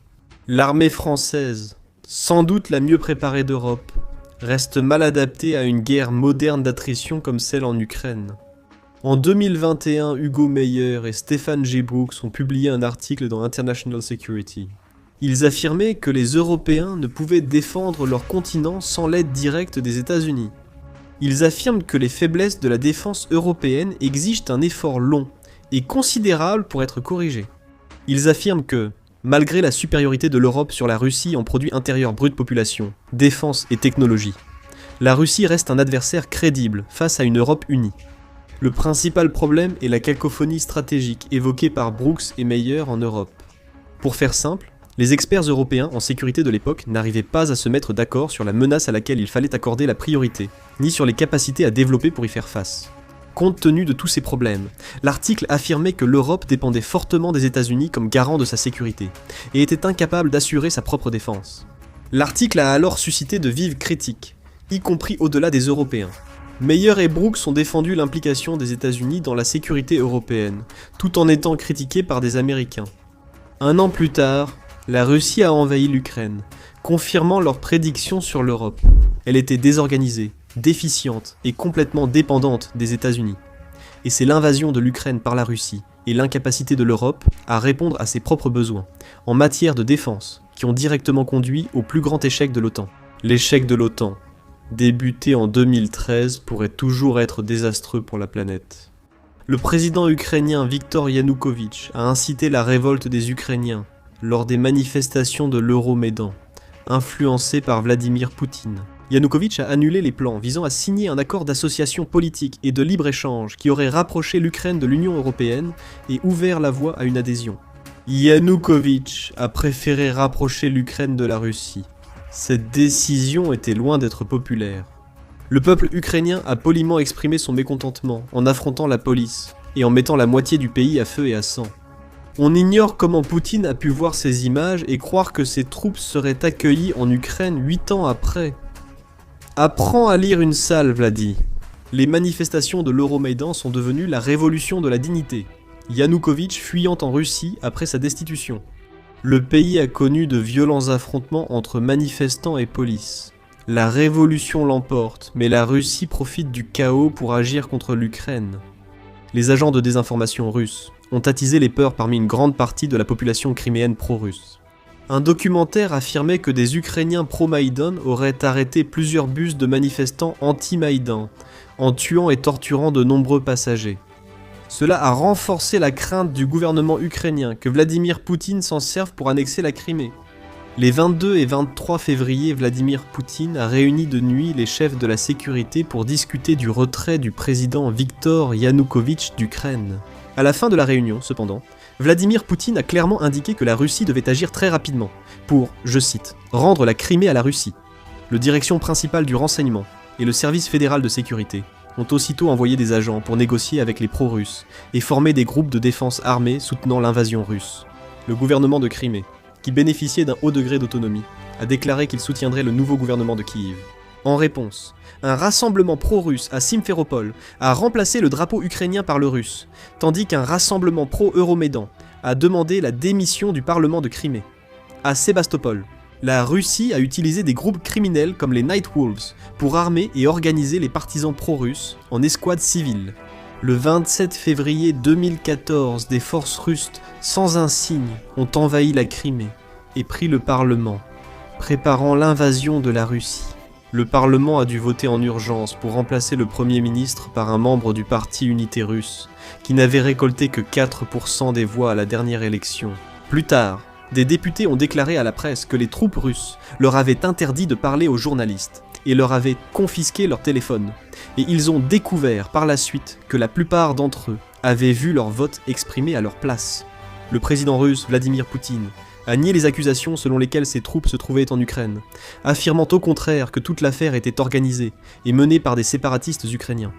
L'armée française, sans doute la mieux préparée d'Europe, reste mal adaptée à une guerre moderne d'attrition comme celle en Ukraine. En 2021, Hugo Meyer et Stefan G. Brooks ont publié un article dans International Security. Ils affirmaient que les Européens ne pouvaient défendre leur continent sans l'aide directe des États-Unis. Ils affirment que les faiblesses de la défense européenne exigent un effort long et considérable pour être corrigé. Ils affirment que, malgré la supériorité de l'Europe sur la Russie en produit intérieur brut population, défense et technologie, la Russie reste un adversaire crédible face à une Europe unie. Le principal problème est la cacophonie stratégique évoquée par Brooks et Meyer en Europe. Pour faire simple, les experts européens en sécurité de l'époque n'arrivaient pas à se mettre d'accord sur la menace à laquelle il fallait accorder la priorité, ni sur les capacités à développer pour y faire face. Compte tenu de tous ces problèmes, l'article affirmait que l'Europe dépendait fortement des États-Unis comme garant de sa sécurité, et était incapable d'assurer sa propre défense. L'article a alors suscité de vives critiques, y compris au-delà des Européens. Meyer et Brooks ont défendu l'implication des États-Unis dans la sécurité européenne, tout en étant critiqués par des Américains. Un an plus tard, la Russie a envahi l'Ukraine, confirmant leurs prédictions sur l'Europe. Elle était désorganisée, déficiente et complètement dépendante des États-Unis. Et c'est l'invasion de l'Ukraine par la Russie et l'incapacité de l'Europe à répondre à ses propres besoins, en matière de défense, qui ont directement conduit au plus grand échec de l'OTAN. L'échec de l'OTAN, débuté en 2013, pourrait toujours être désastreux pour la planète. Le président ukrainien Viktor Yanukovych a incité la révolte des Ukrainiens lors des manifestations de l'Euromaidan, influencées par Vladimir Poutine. Yanukovych a annulé les plans visant à signer un accord d'association politique et de libre-échange qui aurait rapproché l'Ukraine de l'Union européenne et ouvert la voie à une adhésion. Yanukovych a préféré rapprocher l'Ukraine de la Russie. Cette décision était loin d'être populaire. Le peuple ukrainien a poliment exprimé son mécontentement en affrontant la police et en mettant la moitié du pays à feu et à sang. On ignore comment Poutine a pu voir ces images et croire que ses troupes seraient accueillies en Ukraine 8 ans après. Apprends à lire une salle, Vladi. Les manifestations de l'Euromaidan sont devenues la révolution de la dignité. Yanukovych fuyant en Russie après sa destitution. Le pays a connu de violents affrontements entre manifestants et police. La révolution l'emporte, mais la Russie profite du chaos pour agir contre l'Ukraine. Les agents de désinformation russes ont attisé les peurs parmi une grande partie de la population criméenne pro-russe. Un documentaire affirmait que des Ukrainiens pro-Maïdan auraient arrêté plusieurs bus de manifestants anti-Maïdan, en tuant et torturant de nombreux passagers. Cela a renforcé la crainte du gouvernement ukrainien que Vladimir Poutine s'en serve pour annexer la Crimée. Les 22 et 23 février, Vladimir Poutine a réuni de nuit les chefs de la sécurité pour discuter du retrait du président Viktor Yanukovych d'Ukraine. À la fin de la réunion, cependant, Vladimir Poutine a clairement indiqué que la Russie devait agir très rapidement pour, je cite, « rendre la Crimée à la Russie ». Le direction principale du renseignement et le service fédéral de sécurité ont aussitôt envoyé des agents pour négocier avec les pro-russes et former des groupes de défense armés soutenant l'invasion russe. Le gouvernement de Crimée, qui bénéficiait d'un haut degré d'autonomie, a déclaré qu'il soutiendrait le nouveau gouvernement de Kiev. En réponse, un rassemblement pro-russe à Simferopol a remplacé le drapeau ukrainien par le russe, tandis qu'un rassemblement pro-Euromaidan a demandé la démission du Parlement de Crimée. À Sébastopol, la Russie a utilisé des groupes criminels comme les Night Wolves pour armer et organiser les partisans pro-russes en escouades civiles. Le 27 février 2014, des forces russes sans insigne ont envahi la Crimée et pris le Parlement, préparant l'invasion de la Russie. Le Parlement a dû voter en urgence pour remplacer le Premier ministre par un membre du Parti Unité russe, qui n'avait récolté que 4% des voix à la dernière élection. Plus tard, des députés ont déclaré à la presse que les troupes russes leur avaient interdit de parler aux journalistes et leur avaient confisqué leur téléphone. Et ils ont découvert par la suite que la plupart d'entre eux avaient vu leur vote exprimé à leur place. Le président russe Vladimir Poutine a nié les accusations selon lesquelles ses troupes se trouvaient en Ukraine, affirmant au contraire que toute l'affaire était organisée et menée par des séparatistes ukrainiens.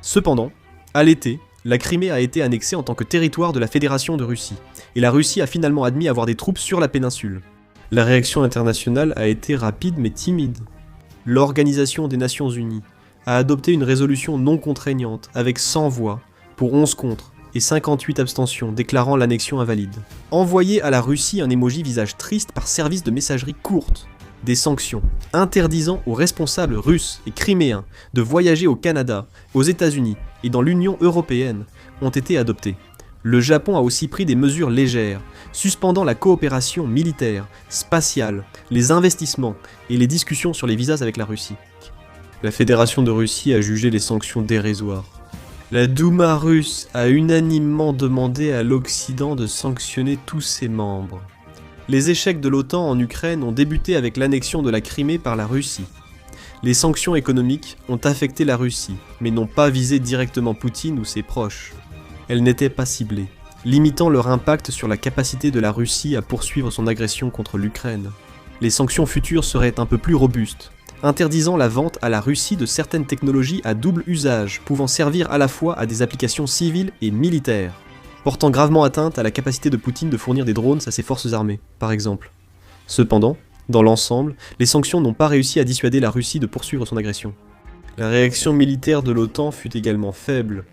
Cependant, à l'été, la Crimée a été annexée en tant que territoire de la Fédération de Russie, et la Russie a finalement admis avoir des troupes sur la péninsule. La réaction internationale a été rapide mais timide. L'Organisation des Nations Unies a adopté une résolution non contraignante avec 100 voix pour 11 contre et 58 abstentions déclarant l'annexion invalide. Envoyer à la Russie un emoji visage triste par service de messagerie courte. Des sanctions interdisant aux responsables russes et criméens de voyager au Canada, aux États-Unis et dans l'Union européenne ont été adoptées. Le Japon a aussi pris des mesures légères, suspendant la coopération militaire, spatiale, les investissements et les discussions sur les visas avec la Russie. La Fédération de Russie a jugé les sanctions dérisoires. La Douma russe a unanimement demandé à l'Occident de sanctionner tous ses membres. Les échecs de l'OTAN en Ukraine ont débuté avec l'annexion de la Crimée par la Russie. Les sanctions économiques ont affecté la Russie, mais n'ont pas visé directement Poutine ou ses proches. Elles n'étaient pas ciblées, limitant leur impact sur la capacité de la Russie à poursuivre son agression contre l'Ukraine. Les sanctions futures seraient un peu plus robustes, interdisant la vente à la Russie de certaines technologies à double usage, pouvant servir à la fois à des applications civiles et militaires, portant gravement atteinte à la capacité de Poutine de fournir des drones à ses forces armées, par exemple. Cependant, dans l'ensemble, les sanctions n'ont pas réussi à dissuader la Russie de poursuivre son agression. La réaction militaire de l'OTAN fut également faible,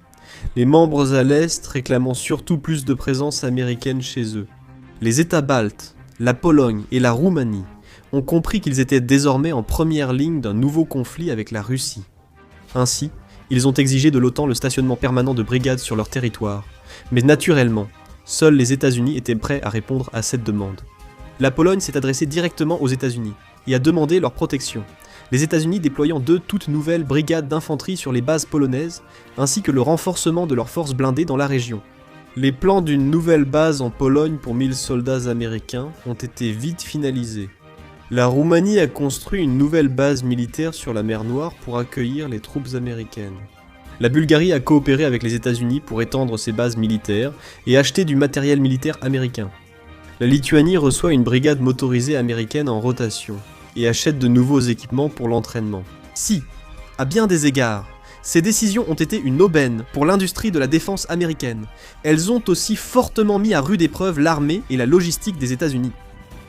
les membres à l'Est réclamant surtout plus de présence américaine chez eux. Les États baltes, la Pologne et la Roumanie ont compris qu'ils étaient désormais en première ligne d'un nouveau conflit avec la Russie. Ainsi, ils ont exigé de l'OTAN le stationnement permanent de brigades sur leur territoire, mais naturellement, seuls les États-Unis étaient prêts à répondre à cette demande. La Pologne s'est adressée directement aux États-Unis et a demandé leur protection, les États-Unis déployant 2 toutes nouvelles brigades d'infanterie sur les bases polonaises, ainsi que le renforcement de leurs forces blindées dans la région. Les plans d'une nouvelle base en Pologne pour 1000 soldats américains ont été vite finalisés. La Roumanie a construit une nouvelle base militaire sur la mer Noire pour accueillir les troupes américaines. La Bulgarie a coopéré avec les États-Unis pour étendre ses bases militaires et acheter du matériel militaire américain. La Lituanie reçoit une brigade motorisée américaine en rotation et achète de nouveaux équipements pour l'entraînement. Si, à bien des égards, ces décisions ont été une aubaine pour l'industrie de la défense américaine, elles ont aussi fortement mis à rude épreuve l'armée et la logistique des États-Unis.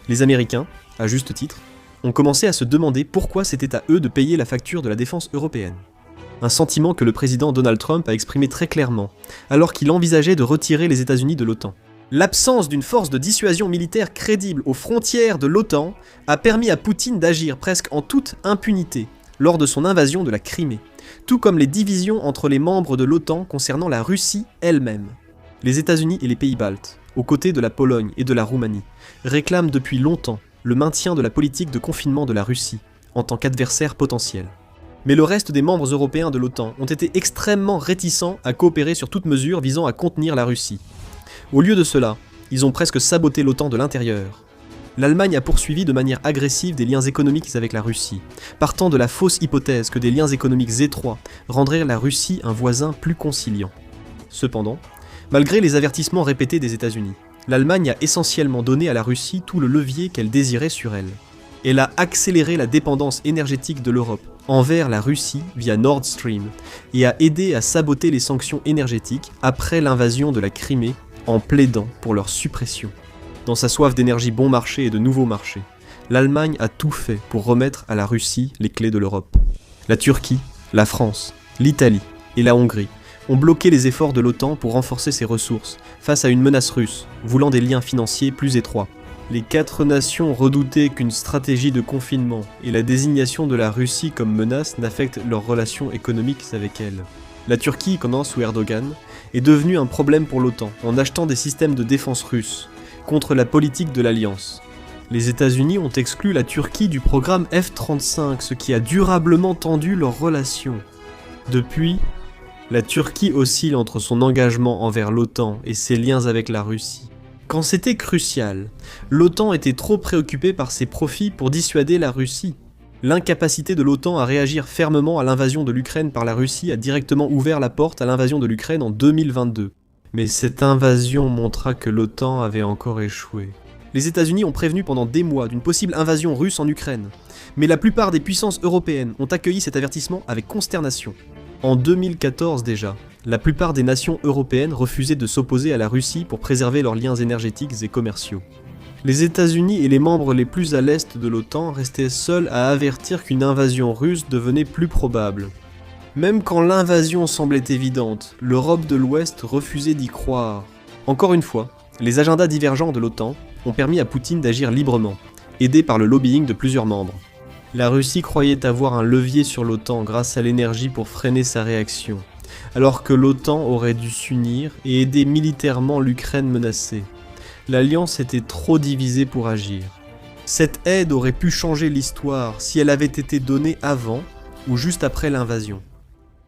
Les Américains, à juste titre, ont commencé à se demander pourquoi c'était à eux de payer la facture de la défense européenne. Un sentiment que le président Donald Trump a exprimé très clairement, alors qu'il envisageait de retirer les États-Unis de l'OTAN. L'absence d'une force de dissuasion militaire crédible aux frontières de l'OTAN a permis à Poutine d'agir presque en toute impunité lors de son invasion de la Crimée, tout comme les divisions entre les membres de l'OTAN concernant la Russie elle-même. Les États-Unis et les pays baltes, aux côtés de la Pologne et de la Roumanie, réclament depuis longtemps le maintien de la politique de confinement de la Russie en tant qu'adversaire potentiel. Mais le reste des membres européens de l'OTAN ont été extrêmement réticents à coopérer sur toute mesure visant à contenir la Russie. Au lieu de cela, ils ont presque saboté l'OTAN de l'intérieur. L'Allemagne a poursuivi de manière agressive des liens économiques avec la Russie, partant de la fausse hypothèse que des liens économiques étroits rendraient la Russie un voisin plus conciliant. Cependant, malgré les avertissements répétés des États-Unis, l'Allemagne a essentiellement donné à la Russie tout le levier qu'elle désirait sur elle. Elle a accéléré la dépendance énergétique de l'Europe envers la Russie via Nord Stream et a aidé à saboter les sanctions énergétiques après l'invasion de la Crimée en plaidant pour leur suppression. Dans sa soif d'énergie bon marché et de nouveaux marchés, l'Allemagne a tout fait pour remettre à la Russie les clés de l'Europe. La Turquie, la France, l'Italie et la Hongrie ont bloqué les efforts de l'OTAN pour renforcer ses ressources face à une menace russe, voulant des liens financiers plus étroits. Les 4 nations redoutaient qu'une stratégie de confinement et la désignation de la Russie comme menace n'affectent leurs relations économiques avec elle. La Turquie, comme sous Erdogan, est devenue un problème pour l'OTAN en achetant des systèmes de défense russes contre la politique de l'Alliance. Les États-Unis ont exclu la Turquie du programme F-35, ce qui a durablement tendu leurs relations. Depuis, la Turquie oscille entre son engagement envers l'OTAN et ses liens avec la Russie. Quand c'était crucial, l'OTAN était trop préoccupée par ses profits pour dissuader la Russie. L'incapacité de l'OTAN à réagir fermement à l'invasion de l'Ukraine par la Russie a directement ouvert la porte à l'invasion de l'Ukraine en 2022. Mais cette invasion montra que l'OTAN avait encore échoué. Les États-Unis ont prévenu pendant des mois d'une possible invasion russe en Ukraine, mais la plupart des puissances européennes ont accueilli cet avertissement avec consternation. En 2014 déjà, la plupart des nations européennes refusaient de s'opposer à la Russie pour préserver leurs liens énergétiques et commerciaux. Les États-Unis et les membres les plus à l'est de l'OTAN restaient seuls à avertir qu'une invasion russe devenait plus probable. Même quand l'invasion semblait évidente, l'Europe de l'Ouest refusait d'y croire. Encore une fois, les agendas divergents de l'OTAN ont permis à Poutine d'agir librement, aidé par le lobbying de plusieurs membres. La Russie croyait avoir un levier sur l'OTAN grâce à l'énergie pour freiner sa réaction, alors que l'OTAN aurait dû s'unir et aider militairement l'Ukraine menacée. L'Alliance était trop divisée pour agir. Cette aide aurait pu changer l'histoire si elle avait été donnée avant ou juste après l'invasion.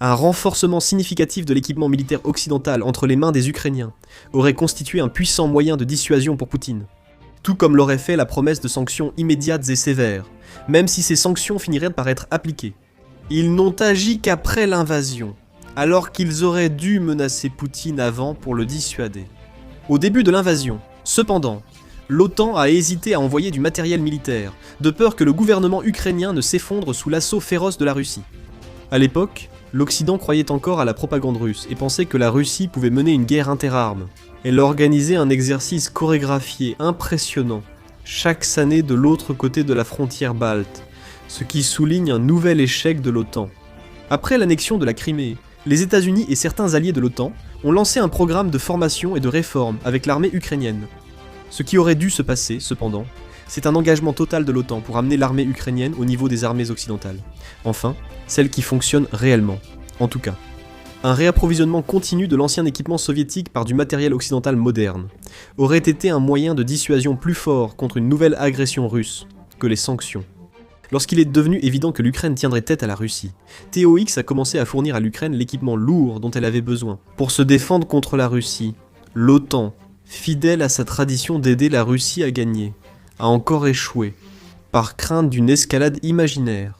Un renforcement significatif de l'équipement militaire occidental entre les mains des Ukrainiens aurait constitué un puissant moyen de dissuasion pour Poutine. Tout comme l'aurait fait la promesse de sanctions immédiates et sévères, même si ces sanctions finiraient par être appliquées. Ils n'ont agi qu'après l'invasion, alors qu'ils auraient dû menacer Poutine avant pour le dissuader. Au début de l'invasion, cependant, l'OTAN a hésité à envoyer du matériel militaire, de peur que le gouvernement ukrainien ne s'effondre sous l'assaut féroce de la Russie. À l'époque, l'Occident croyait encore à la propagande russe et pensait que la Russie pouvait mener une guerre interarmes. Elle organisait un exercice chorégraphié impressionnant, chaque année de l'autre côté de la frontière balte, ce qui souligne un nouvel échec de l'OTAN. Après l'annexion de la Crimée, les États-Unis et certains alliés de l'OTAN ont lancé un programme de formation et de réforme avec l'armée ukrainienne. Ce qui aurait dû se passer, cependant, c'est un engagement total de l'OTAN pour amener l'armée ukrainienne au niveau des armées occidentales. Enfin, celle qui fonctionne réellement, en tout cas. Un réapprovisionnement continu de l'ancien équipement soviétique par du matériel occidental moderne aurait été un moyen de dissuasion plus fort contre une nouvelle agression russe que les sanctions. Lorsqu'il est devenu évident que l'Ukraine tiendrait tête à la Russie, TOX a commencé à fournir à l'Ukraine l'équipement lourd dont elle avait besoin. Pour se défendre contre la Russie, l'OTAN, fidèle à sa tradition d'aider la Russie à gagner, a encore échoué, par crainte d'une escalade imaginaire.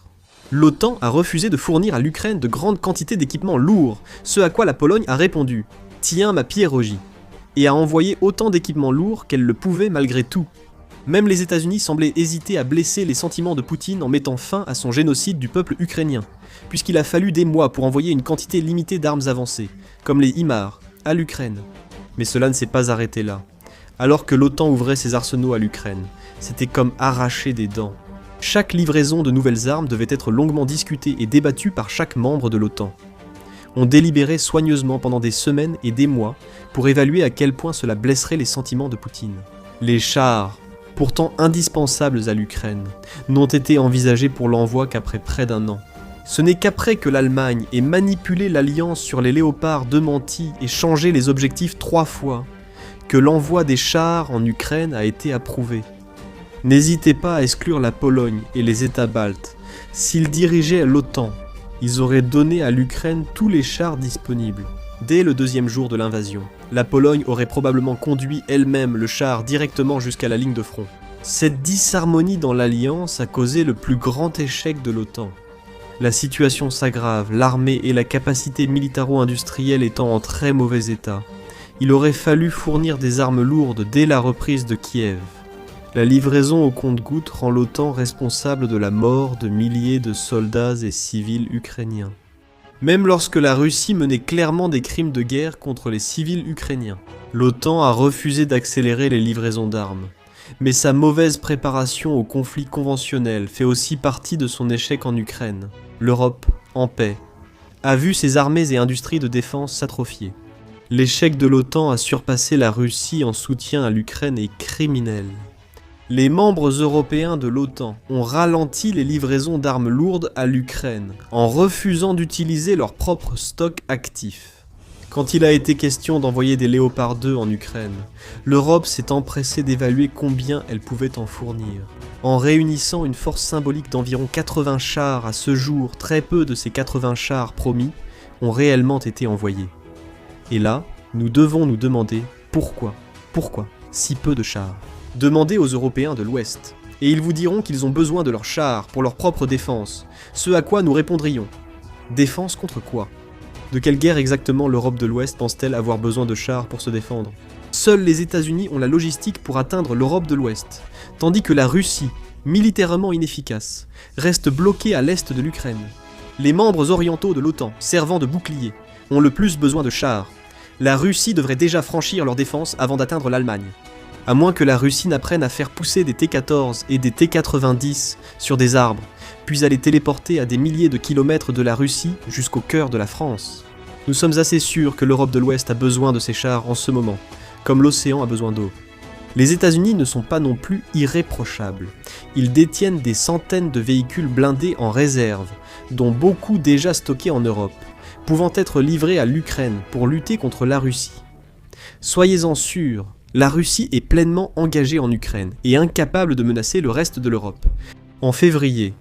L'OTAN a refusé de fournir à l'Ukraine de grandes quantités d'équipements lourds, ce à quoi la Pologne a répondu « Tiens ma pierogie » et a envoyé autant d'équipements lourds qu'elle le pouvait malgré tout. Même les États-Unis semblaient hésiter à blesser les sentiments de Poutine en mettant fin à son génocide du peuple ukrainien, puisqu'il a fallu des mois pour envoyer une quantité limitée d'armes avancées, comme les HIMARS, à l'Ukraine. Mais cela ne s'est pas arrêté là. Alors que l'OTAN ouvrait ses arsenaux à l'Ukraine, c'était comme arracher des dents. Chaque livraison de nouvelles armes devait être longuement discutée et débattue par chaque membre de l'OTAN. On délibérait soigneusement pendant des semaines et des mois pour évaluer à quel point cela blesserait les sentiments de Poutine. Les chars, pourtant indispensables à l'Ukraine, n'ont été envisagés pour l'envoi qu'après près d'un an. Ce n'est qu'après que l'Allemagne ait manipulé l'alliance sur les léopards démentis et changé les objectifs 3 fois, que l'envoi des chars en Ukraine a été approuvé. N'hésitez pas à exclure la Pologne et les États baltes. S'ils dirigeaient l'OTAN, ils auraient donné à l'Ukraine tous les chars disponibles. Dès le 2e jour de l'invasion, la Pologne aurait probablement conduit elle-même le char directement jusqu'à la ligne de front. Cette disharmonie dans l'alliance a causé le plus grand échec de l'OTAN. La situation s'aggrave, l'armée et la capacité militaro-industrielle étant en très mauvais état. Il aurait fallu fournir des armes lourdes dès la reprise de Kiev. La livraison au compte-gouttes rend l'OTAN responsable de la mort de milliers de soldats et civils ukrainiens. Même lorsque la Russie menait clairement des crimes de guerre contre les civils ukrainiens, l'OTAN a refusé d'accélérer les livraisons d'armes. Mais sa mauvaise préparation au conflit conventionnel fait aussi partie de son échec en Ukraine. L'Europe, en paix, a vu ses armées et industries de défense s'atrophier. L'échec de l'OTAN à surpasser la Russie en soutien à l'Ukraine est criminel. Les membres européens de l'OTAN ont ralenti les livraisons d'armes lourdes à l'Ukraine en refusant d'utiliser leurs propres stocks actifs. Quand il a été question d'envoyer des Léopard 2 en Ukraine, l'Europe s'est empressée d'évaluer combien elle pouvait en fournir. En réunissant une force symbolique d'environ 80 chars à ce jour, très peu de ces 80 chars promis ont réellement été envoyés. Et là, nous devons nous demander pourquoi si peu de chars. Demandez aux Européens de l'Ouest, et ils vous diront qu'ils ont besoin de leurs chars pour leur propre défense, ce à quoi nous répondrions. Défense contre quoi ? De quelle guerre exactement l'Europe de l'Ouest pense-t-elle avoir besoin de chars pour se défendre ? Seuls les États-Unis ont la logistique pour atteindre l'Europe de l'Ouest, tandis que la Russie, militairement inefficace, reste bloquée à l'est de l'Ukraine. Les membres orientaux de l'OTAN, servant de bouclier, ont le plus besoin de chars. La Russie devrait déjà franchir leur défense avant d'atteindre l'Allemagne. À moins que la Russie n'apprenne à faire pousser des T-14 et des T-90 sur des arbres, puis à les téléporter à des milliers de kilomètres de la Russie jusqu'au cœur de la France. Nous sommes assez sûrs que l'Europe de l'Ouest a besoin de ces chars en ce moment, comme l'océan a besoin d'eau. Les États-Unis ne sont pas non plus irréprochables. Ils détiennent des centaines de véhicules blindés en réserve, dont beaucoup déjà stockés en Europe, pouvant être livrés à l'Ukraine pour lutter contre la Russie. Soyez-en sûrs, la Russie est pleinement engagée en Ukraine et incapable de menacer le reste de l'Europe. En février,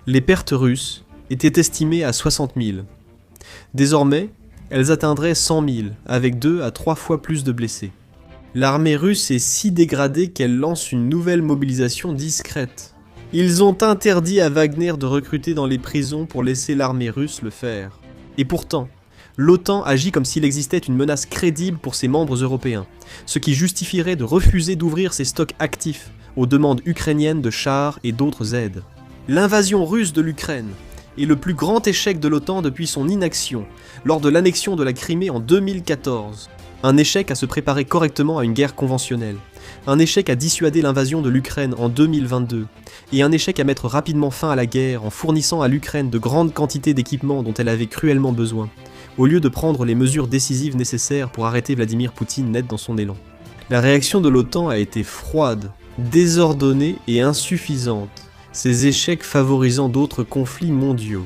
les pertes russes étaient estimées à 60 000. Désormais, elles atteindraient 100 000, avec 2 à 3 fois plus de blessés. L'armée russe est si dégradée qu'elle lance une nouvelle mobilisation discrète. Ils ont interdit à Wagner de recruter dans les prisons pour laisser l'armée russe le faire. Et pourtant, l'OTAN agit comme s'il existait une menace crédible pour ses membres européens, ce qui justifierait de refuser d'ouvrir ses stocks actifs aux demandes ukrainiennes de chars et d'autres aides. L'invasion russe de l'Ukraine est le plus grand échec de l'OTAN depuis son inaction lors de l'annexion de la Crimée en 2014. Un échec à se préparer correctement à une guerre conventionnelle, un échec à dissuader l'invasion de l'Ukraine en 2022, et un échec à mettre rapidement fin à la guerre en fournissant à l'Ukraine de grandes quantités d'équipements dont elle avait cruellement besoin, au lieu de prendre les mesures décisives nécessaires pour arrêter Vladimir Poutine net dans son élan. La réaction de l'OTAN a été froide, désordonnée et insuffisante, ces échecs favorisant d'autres conflits mondiaux,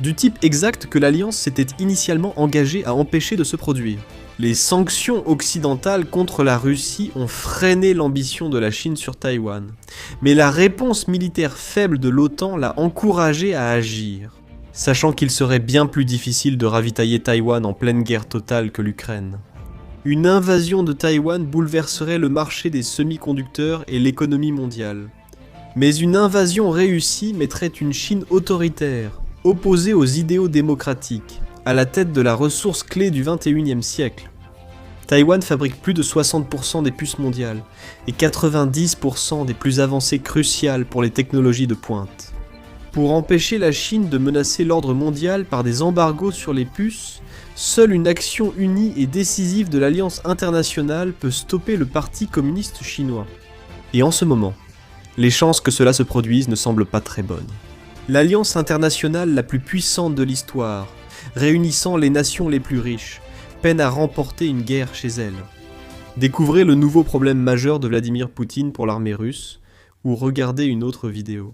du type exact que l'Alliance s'était initialement engagée à empêcher de se produire. Les sanctions occidentales contre la Russie ont freiné l'ambition de la Chine sur Taïwan, mais la réponse militaire faible de l'OTAN l'a encouragé à agir, sachant qu'il serait bien plus difficile de ravitailler Taïwan en pleine guerre totale que l'Ukraine. Une invasion de Taïwan bouleverserait le marché des semi-conducteurs et l'économie mondiale. Mais une invasion réussie mettrait une Chine autoritaire, opposée aux idéaux démocratiques, à la tête de la ressource clé du XXIe siècle. Taïwan fabrique plus de 60% des puces mondiales et 90% des plus avancées cruciales pour les technologies de pointe. Pour empêcher la Chine de menacer l'ordre mondial par des embargos sur les puces, seule une action unie et décisive de l'Alliance internationale peut stopper le Parti communiste chinois. Et en ce moment, les chances que cela se produise ne semblent pas très bonnes. L'Alliance internationale la plus puissante de l'histoire, réunissant les nations les plus riches, peine à remporter une guerre chez elle. Découvrez le nouveau problème majeur de Vladimir Poutine pour l'armée russe, ou regardez une autre vidéo.